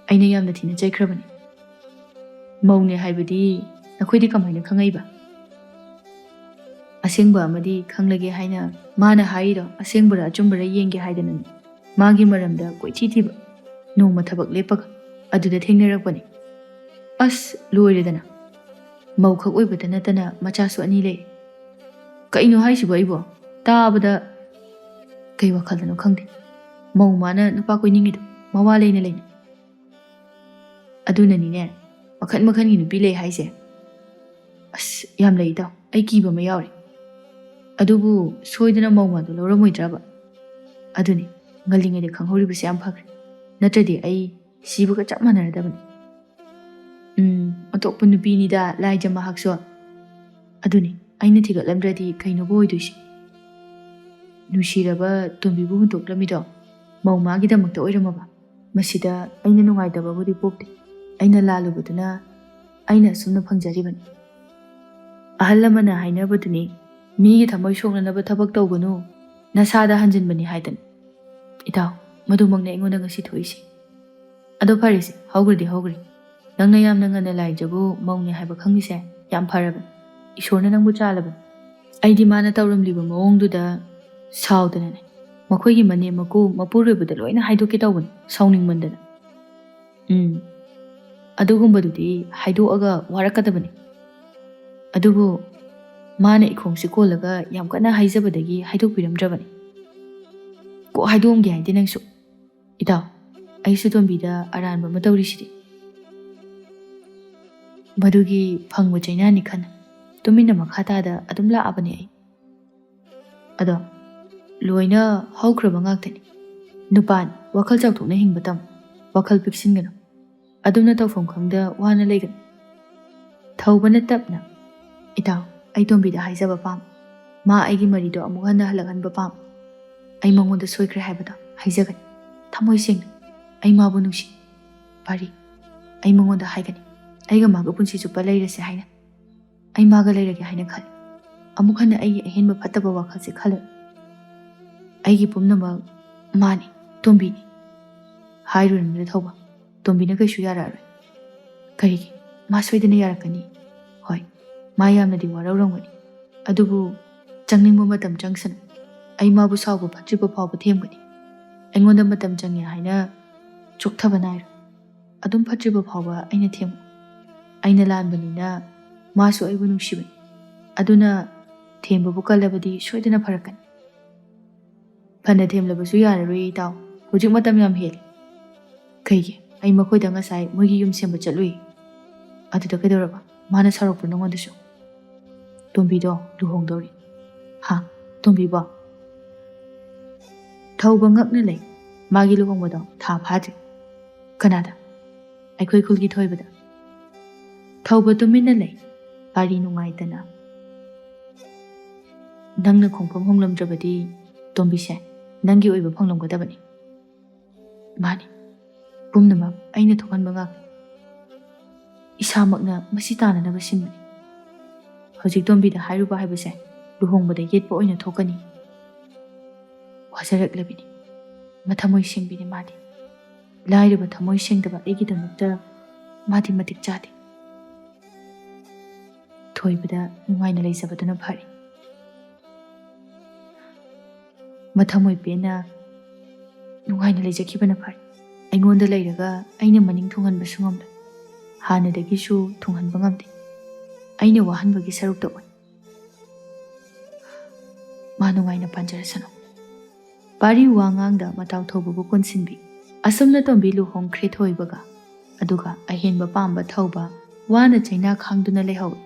ꯑꯩꯅ ꯌꯥꯝꯅ ꯊꯤꯅ ꯆꯩꯈ꯭ꯔꯕꯅꯤ꯫ ꯃꯧꯅꯦ ꯍꯥꯏꯕꯗꯤ ꯅꯈꯣꯏꯗꯤ ꯀꯃꯥꯏꯅ ꯈꯪꯉꯛꯏꯕ? ꯑꯁꯦꯡꯕ ꯑꯃꯗꯤ ꯈꯪꯂꯒꯦ ꯍꯥꯏꯅ ꯃꯥꯅ ꯍꯥꯏꯔꯤꯗꯣ ꯑꯁꯦꯡꯕꯔ ꯑꯆꯨꯝꯕꯔ ꯌꯦꯡꯒꯦ ꯍꯥꯏꯗꯅꯅꯤ ꯃꯥꯒꯤ ꯃꯔꯝꯗ ꯀꯣꯏꯊꯤ ꯊꯤꯕ꯫ ꯅꯣꯡꯃ ꯊꯕꯛ ꯂꯦꯞꯄꯒ ꯑꯗꯨꯗ ꯊꯦꯡꯅꯔꯛꯄꯅꯤ꯫ ꯑꯁ ꯂꯣꯏꯔꯦꯗꯅ, ꯃꯧꯈꯛ ꯑꯣꯏꯕꯇ ꯅꯠꯇꯅ ꯃꯆꯥꯁꯨ 2 ꯂꯩ꯫ ꯀꯩꯅꯣ ꯍꯥꯏꯁꯤꯕꯣ ꯑꯩꯕꯣ? ꯇꯥꯕꯗ ꯀꯩ ꯋꯥꯈꯜꯗꯅꯣ ꯈꯪꯗꯦ꯫ ꯃꯧ ꯃꯥꯅ ꯅꯨꯄꯥ ꯀꯣꯏꯅꯤꯡꯉꯤꯗꯣ ꯃꯋꯥ ꯂꯩꯅ ꯂꯩꯅ꯫ ꯑꯗꯨꯅꯅꯤꯅꯦ ꯃꯈꯟ ꯃꯈꯟꯒꯤ ꯅꯨꯄꯤ ꯂꯩ ꯍꯥꯏꯁꯦ꯫ ꯑꯁ ꯌꯥꯝ ꯂꯩ ꯏꯇꯥꯎ, ꯑꯩ ꯀꯤꯕ ꯑꯃ ꯌꯥꯎꯔꯦ꯫ ꯑꯗꯨꯕꯨ ꯁꯣꯏꯗꯅ ꯃꯧ ꯃꯥꯗꯣ ꯂꯧꯔꯝꯃꯣꯏꯗ꯭ꯔꯕ? ꯑꯗꯨꯅꯤ, ꯉꯜꯂꯤꯉꯩꯗ ꯈꯪꯍꯧꯔꯤꯕꯁꯦ ꯌꯥꯝ ꯐꯈ꯭ꯔꯦ꯫ ꯅꯠꯇ꯭ꯔꯗꯤ ꯑꯩ ꯁꯤꯕꯒ ꯆꯞ ꯃꯥꯟꯅꯔꯗꯕꯅꯤ꯫ ꯑꯇꯣꯞꯄ ꯅꯨꯄꯤꯅꯤꯗ ꯂꯥꯏꯖ ꯃꯍꯥꯛꯁꯨ꯫ ꯑꯗꯨꯅꯤ, ꯑꯩꯅ ꯊꯤꯒꯠꯂꯝꯗ꯭ꯔꯗꯤ ꯀꯩꯅꯣꯕꯨ ꯑꯣꯏꯗꯣꯏꯁꯤ? ꯅꯨꯡꯁꯤꯔꯕ ꯇꯣꯝꯕꯤꯕꯨ ꯍꯨꯟꯇꯣꯛꯂꯝꯃꯤꯗꯣ ꯃꯧ ꯃꯥꯒꯤꯗꯃꯛꯇ ꯑꯣꯏꯔꯝꯃꯕ? ꯃꯁꯤꯗ ꯑꯩꯅ ꯅꯨꯡꯉꯥꯏꯇꯕꯕꯨꯗꯤ ꯄꯣꯛꯇꯦ꯫ ꯑꯩꯅ ꯂꯥꯜꯂꯨꯕꯗꯨꯅ ꯑꯩꯅ ꯑꯁꯨꯝꯅ ꯐꯪꯖꯔꯤꯕꯅꯤ꯫ ꯑꯍꯜ ꯂꯃꯟꯅ ꯍꯥꯏꯅꯕꯗꯨꯅꯤ, ꯃꯤꯒꯤ ꯊꯃꯣꯏ ꯁꯣꯛꯅꯅꯕ ꯊꯕꯛ ꯇꯧꯒꯅꯨ, ꯅꯁꯥꯗ ꯍꯟꯖꯤꯟꯕꯅꯤ ꯍꯥꯏꯗꯅ꯫ ꯏꯇꯥꯎ, ꯃꯗꯨꯃꯛꯅꯦ ꯑꯩꯉꯣꯟꯗ ꯉꯁꯤ ꯊꯣꯛꯏꯁꯤ꯫ ꯑꯗꯣ ꯐꯔꯦꯁꯦ, ꯍꯧꯈ꯭ꯔꯗꯤ ꯍꯧꯈ꯭ꯔꯦ꯫ ꯅꯪꯅ ꯌꯥꯝꯅ ꯉꯟꯅ ꯂꯥꯏꯖꯕꯨ ꯃꯧꯅꯦ ꯍꯥꯏꯕ ꯈꯪꯉꯤꯁꯦ ꯌꯥꯝ ꯐꯔꯕꯅꯤ꯫ ꯏꯁꯣꯔꯅ ꯅꯪꯕꯨ ꯆꯥꯜꯂꯕꯅꯤ꯫ ꯑꯩꯗꯤ ꯃꯥꯅ ꯇꯧꯔꯝꯂꯤꯕ ꯃꯑꯣꯡꯗꯨꯗ ꯁꯥꯎꯗꯅꯅꯦ ꯃꯈꯣꯏꯒꯤ ꯃꯅꯦꯝ ꯃꯀꯨ ꯃꯄꯨꯔꯣꯏꯕꯗ ꯂꯣꯏꯅ ꯍꯥꯏꯗꯣꯛꯀꯦ ꯇꯧꯕꯅꯤ, ꯁꯥꯎꯅꯤꯡꯃꯟꯗꯅ꯫ ꯑꯗꯨꯒꯨꯝꯕꯗꯨꯗꯤ ꯍꯥꯏꯗꯣꯛꯑꯒ ꯋꯥꯔꯛꯀꯗꯕꯅꯤ꯫ ꯑꯗꯨꯕꯨ ꯃꯥꯅ ꯏꯈꯣꯡꯁꯤ ꯀꯣꯜꯂꯒ ꯌꯥꯝ ꯀꯟꯅ ꯍꯥꯏꯖꯕꯗꯒꯤ ꯍꯥꯏꯗꯣꯛꯄꯤꯔꯝꯗ꯭ꯔꯕꯅꯤ꯫ ꯀꯣꯛ ꯍꯥꯏꯗꯣꯛꯑꯝꯒꯦ ꯍꯥꯏꯗꯦ ꯅꯪꯁꯨ꯫ ꯏꯇꯥꯎ, ꯑꯩꯁꯨ ꯇꯣꯝꯕꯤꯗ ꯑꯔꯥꯟꯕ ꯑꯃ ꯇꯧꯔꯤꯁꯤꯗꯤ꯫ ꯃꯗꯨꯒꯤ ꯐꯪꯕ ꯆꯩꯅꯥꯅꯤ ꯈꯟꯅ ꯇꯨꯃꯤꯟꯅ ꯃꯈꯥ ꯇꯥꯗ ꯑꯗꯨꯝ ꯂꯥꯛꯑꯕꯅꯤ ꯑꯩ꯫ ꯑꯗꯣ ꯂꯣꯏꯅ ꯍꯧꯈ꯭ꯔꯕ ꯉꯥꯛꯇꯅꯤ꯫ ꯅꯨꯄꯥꯅꯤ, ꯋꯥꯈꯜ ꯆꯥꯎꯊꯣꯛꯅ ꯍꯤꯡꯕ ꯇꯝꯃꯨ, ꯋꯥꯈꯜ ꯄꯤꯛꯁꯤꯟꯒꯅꯨ, ꯑꯗꯨꯝꯅ ꯇꯧꯐꯝ ꯈꯪꯗ ꯋꯥꯅ ꯂꯩꯒꯅꯨ꯫ ꯊꯧꯕꯅ ꯇꯞꯅ꯫ ꯏꯇꯥꯎ, ꯑꯩ ꯇꯣꯝꯕꯤꯗ ꯍꯥꯏꯖꯕ ꯄꯥꯝ꯫ ꯃꯥ ꯑꯩꯒꯤ ꯃꯔꯤꯗꯣ ꯑꯃꯨꯛ ꯍꯟꯅ ꯍꯜꯂꯛꯍꯟꯕ ꯄꯥꯝ꯫ ꯑꯩ ꯃꯉꯣꯟꯗ ꯁꯣꯏꯈ꯭ꯔꯦ ꯍꯥꯏꯕꯗꯣ ꯍꯥꯏꯖꯒꯅꯤ, ꯊꯃꯣꯏ ꯁꯦꯡꯅ꯫ ꯑꯩ ꯃꯥꯕꯨ ꯅꯨꯡꯁꯤ꯫ ꯄꯥꯔꯤ, ꯑꯩ ꯃꯉꯣꯟꯗ ꯍꯥꯏꯒꯅꯤ, ꯑꯩꯒ ꯃꯥꯒ ꯄꯨꯟꯁꯤ ꯆꯨꯞꯄ ꯂꯩꯔꯁꯦ ꯍꯥꯏꯅ꯫ ꯑꯩ ꯃꯥꯒ ꯂꯩꯔꯒꯦ ꯍꯥꯏꯅ ꯈꯜꯂꯤ꯫ ꯑꯃꯨꯛ ꯍꯟꯅ ꯑꯩꯒꯤ ꯑꯍꯦꯟꯕ ꯐꯠꯇꯕ ꯋꯥꯈꯜꯁꯦ ꯈꯜꯂꯣꯏ꯫ ꯑꯩꯒꯤ ꯄꯨꯝꯅꯃꯛ ꯃꯥꯅꯤ, ꯇꯣꯝꯕꯤꯅꯤ꯫ ꯍꯥꯏꯔꯨꯔꯅꯨꯗ ꯊꯧꯕ, ꯇꯣꯝꯕꯤꯅ ꯀꯩꯁꯨ ꯌꯥꯔꯛꯑꯔꯣꯏ꯫ ꯀꯔꯤꯒꯤ? ꯃꯥ ꯁꯣꯏꯗꯅ ꯌꯥꯔꯛꯀꯅꯤ꯫ ꯍꯣꯏ, ꯃꯥ ꯌꯥꯝꯅꯗꯤ ꯋꯥꯔꯧꯔꯝꯒꯅꯤ, ꯑꯗꯨꯕꯨ ꯆꯪꯅꯤꯡꯕ ꯃꯇꯝ ꯆꯪꯁꯅꯨ꯫ ꯑꯩ ꯃꯥꯕꯨ ꯁꯥꯎꯕ ꯐꯠꯇ꯭ꯔꯤꯕ ꯐꯥꯎꯕ ꯊꯦꯝꯒꯅꯤ꯫ ꯑꯩꯉꯣꯟꯗ ꯃꯇꯝ ꯆꯪꯉꯦ ꯍꯥꯏꯅ ꯆꯣꯛꯊꯕ ꯅꯥꯏꯔꯣꯏ꯫ ꯑꯗꯨꯝ ꯐꯠꯇ꯭ꯔꯤꯕ ꯐꯥꯎꯕ ꯑꯩꯅ ꯊꯦꯝꯒꯅꯤ꯫ ꯑꯩꯅ ꯂꯥꯟꯕꯅꯤꯅ ꯃꯥꯁꯨ ꯑꯩꯕꯨ ꯅꯨꯡꯁꯤꯕꯅꯤ꯫ ꯑꯗꯨꯅ ꯊꯦꯝꯕꯕꯨ ꯀꯜꯂꯕꯗꯤ ꯁꯣꯏꯗꯅ ꯐꯔꯛꯀꯅꯤ꯫ ꯐꯅ ꯊꯦꯝꯂꯕꯁꯨ ꯌꯥꯔꯔꯣꯏ ꯏꯇꯥꯎ, ꯍꯧꯖꯤꯛ ꯃꯇꯝ ꯌꯥꯝ ꯍꯦꯜꯂꯤ꯫ ꯀꯩꯒꯤ? ꯑꯩ ꯃꯈꯣꯏꯗ ꯉꯁꯥꯏ ꯃꯣꯏꯒꯤ ꯌꯨꯝ ꯁꯦꯝꯕ ꯆꯠꯂꯨꯏ꯫ ꯑꯗꯨꯗ ꯀꯩꯗꯧꯔꯕ? ꯃꯥꯅ ꯁꯥꯎꯔꯛꯄ꯭ꯔꯣ ꯅꯉꯣꯟꯗꯁꯨ? ꯇꯣꯝꯕꯤꯗꯣ ꯂꯨꯍꯣꯡꯗꯧꯔꯤ꯫ ꯍꯥ? ꯇꯣꯝꯕꯤꯕꯣ? ꯊꯧꯕ ꯉꯛꯅ ꯂꯩ꯫ ꯃꯥꯒꯤ ꯂꯨꯍꯣꯡꯕꯗꯣ ꯊꯥ ꯐꯥꯗ꯭ꯔꯤ꯫ ꯀꯅꯥꯗ? ꯑꯩꯈꯣꯏ ꯈꯨꯜꯒꯤ ꯊꯣꯏꯕꯗ꯫ ꯊꯧꯕ ꯇꯨꯃꯤꯟꯅ ꯂꯩ, ꯄꯥꯔꯤ ꯅꯨꯡꯉꯥꯏꯇꯅ꯫ ꯅꯪꯅ ꯈꯣꯡꯐꯝ ꯍꯣꯡꯂꯝꯗ꯭ꯔꯕꯗꯤ ꯇꯣꯝꯕꯤꯁꯦ ꯅꯪꯒꯤ ꯑꯣꯏꯕ ꯐꯪꯂꯝꯒꯗꯕꯅꯤ꯫ ꯃꯥꯅꯤ, ꯄꯨꯝꯅꯃꯛ ꯑꯩꯅ ꯊꯣꯛꯍꯟꯕ ꯉꯥꯛꯇꯅꯤ꯫ ꯏꯁꯥꯃꯛꯅ ꯃꯁꯤ ꯇꯥꯅꯅꯕ ꯁꯤꯟꯕꯅꯤ꯫ ꯍꯧꯖꯤꯛ ꯇꯣꯝꯕꯤꯗ ꯍꯥꯏꯔꯨꯕ ꯍꯥꯏꯕꯁꯦ ꯂꯨꯍꯣꯡꯕꯗ ꯌꯦꯠꯄ ꯑꯣꯏꯅ ꯊꯣꯛꯀꯅꯤ꯫ ꯋꯥꯖꯔꯛꯂꯕꯤꯅꯤ, ꯃꯊꯃꯣꯏ ꯁꯦꯡꯕꯤꯅꯤ ꯃꯥꯗꯤ꯫ ꯂꯥꯏꯔꯕ ꯊꯃꯣꯏ ꯁꯦꯡꯗꯕ ꯑꯩꯒꯤꯗꯃꯛꯇ ꯃꯥꯗꯤ ꯃꯇꯤꯛ ꯆꯥꯗꯦ꯫ ꯊꯣꯏꯕꯗ ꯅꯨꯡꯉꯥꯏꯅ ꯂꯩꯖꯕꯗꯨꯅ ꯐꯔꯤ꯫ ꯃꯊꯃꯣꯏ ꯄꯦꯟꯅ ꯅꯨꯡꯉꯥꯏꯅ ꯂꯩꯖꯈꯤꯕꯅ ꯐꯔꯤ꯫ ꯑꯩꯉꯣꯟꯗ ꯂꯩꯔꯒ ꯑꯩꯅ ꯃꯅꯤꯡ ꯊꯨꯡꯍꯟꯕꯁꯨ ꯉꯝꯂꯣꯏ꯫ ꯍꯥꯟꯅꯗꯒꯤꯁꯨ ꯊꯨꯡꯍꯟꯕ ꯉꯝꯗꯦ꯫ ꯑꯩꯅ ꯋꯥꯍꯟꯕꯒꯤ ꯁꯔꯨꯛꯇ ꯑꯣꯏ꯫ ꯃꯥ ꯅꯨꯡꯉꯥꯏꯅ ꯄꯥꯟꯖꯔꯁꯅꯨ꯫ ꯄꯥꯔꯤ ꯋꯥꯉꯥꯡꯗ ꯃꯇꯥꯎ ꯊꯧꯕꯕꯨ ꯀꯣꯟꯁꯤꯟꯕꯤ꯫ ꯑꯁꯨꯝꯅ ꯇꯣꯝꯕꯤ ꯂꯨꯍꯣꯡꯈ꯭ꯔꯦ ꯊꯣꯏꯕꯒ ꯑꯗꯨꯒ ꯑꯍꯦꯟꯕ ꯄꯥꯝꯕ ꯊꯧꯕ ꯋꯥꯅ ꯆꯩꯅꯥ ꯈꯥꯡꯗꯨꯅ ꯂꯩꯍꯧꯏ꯫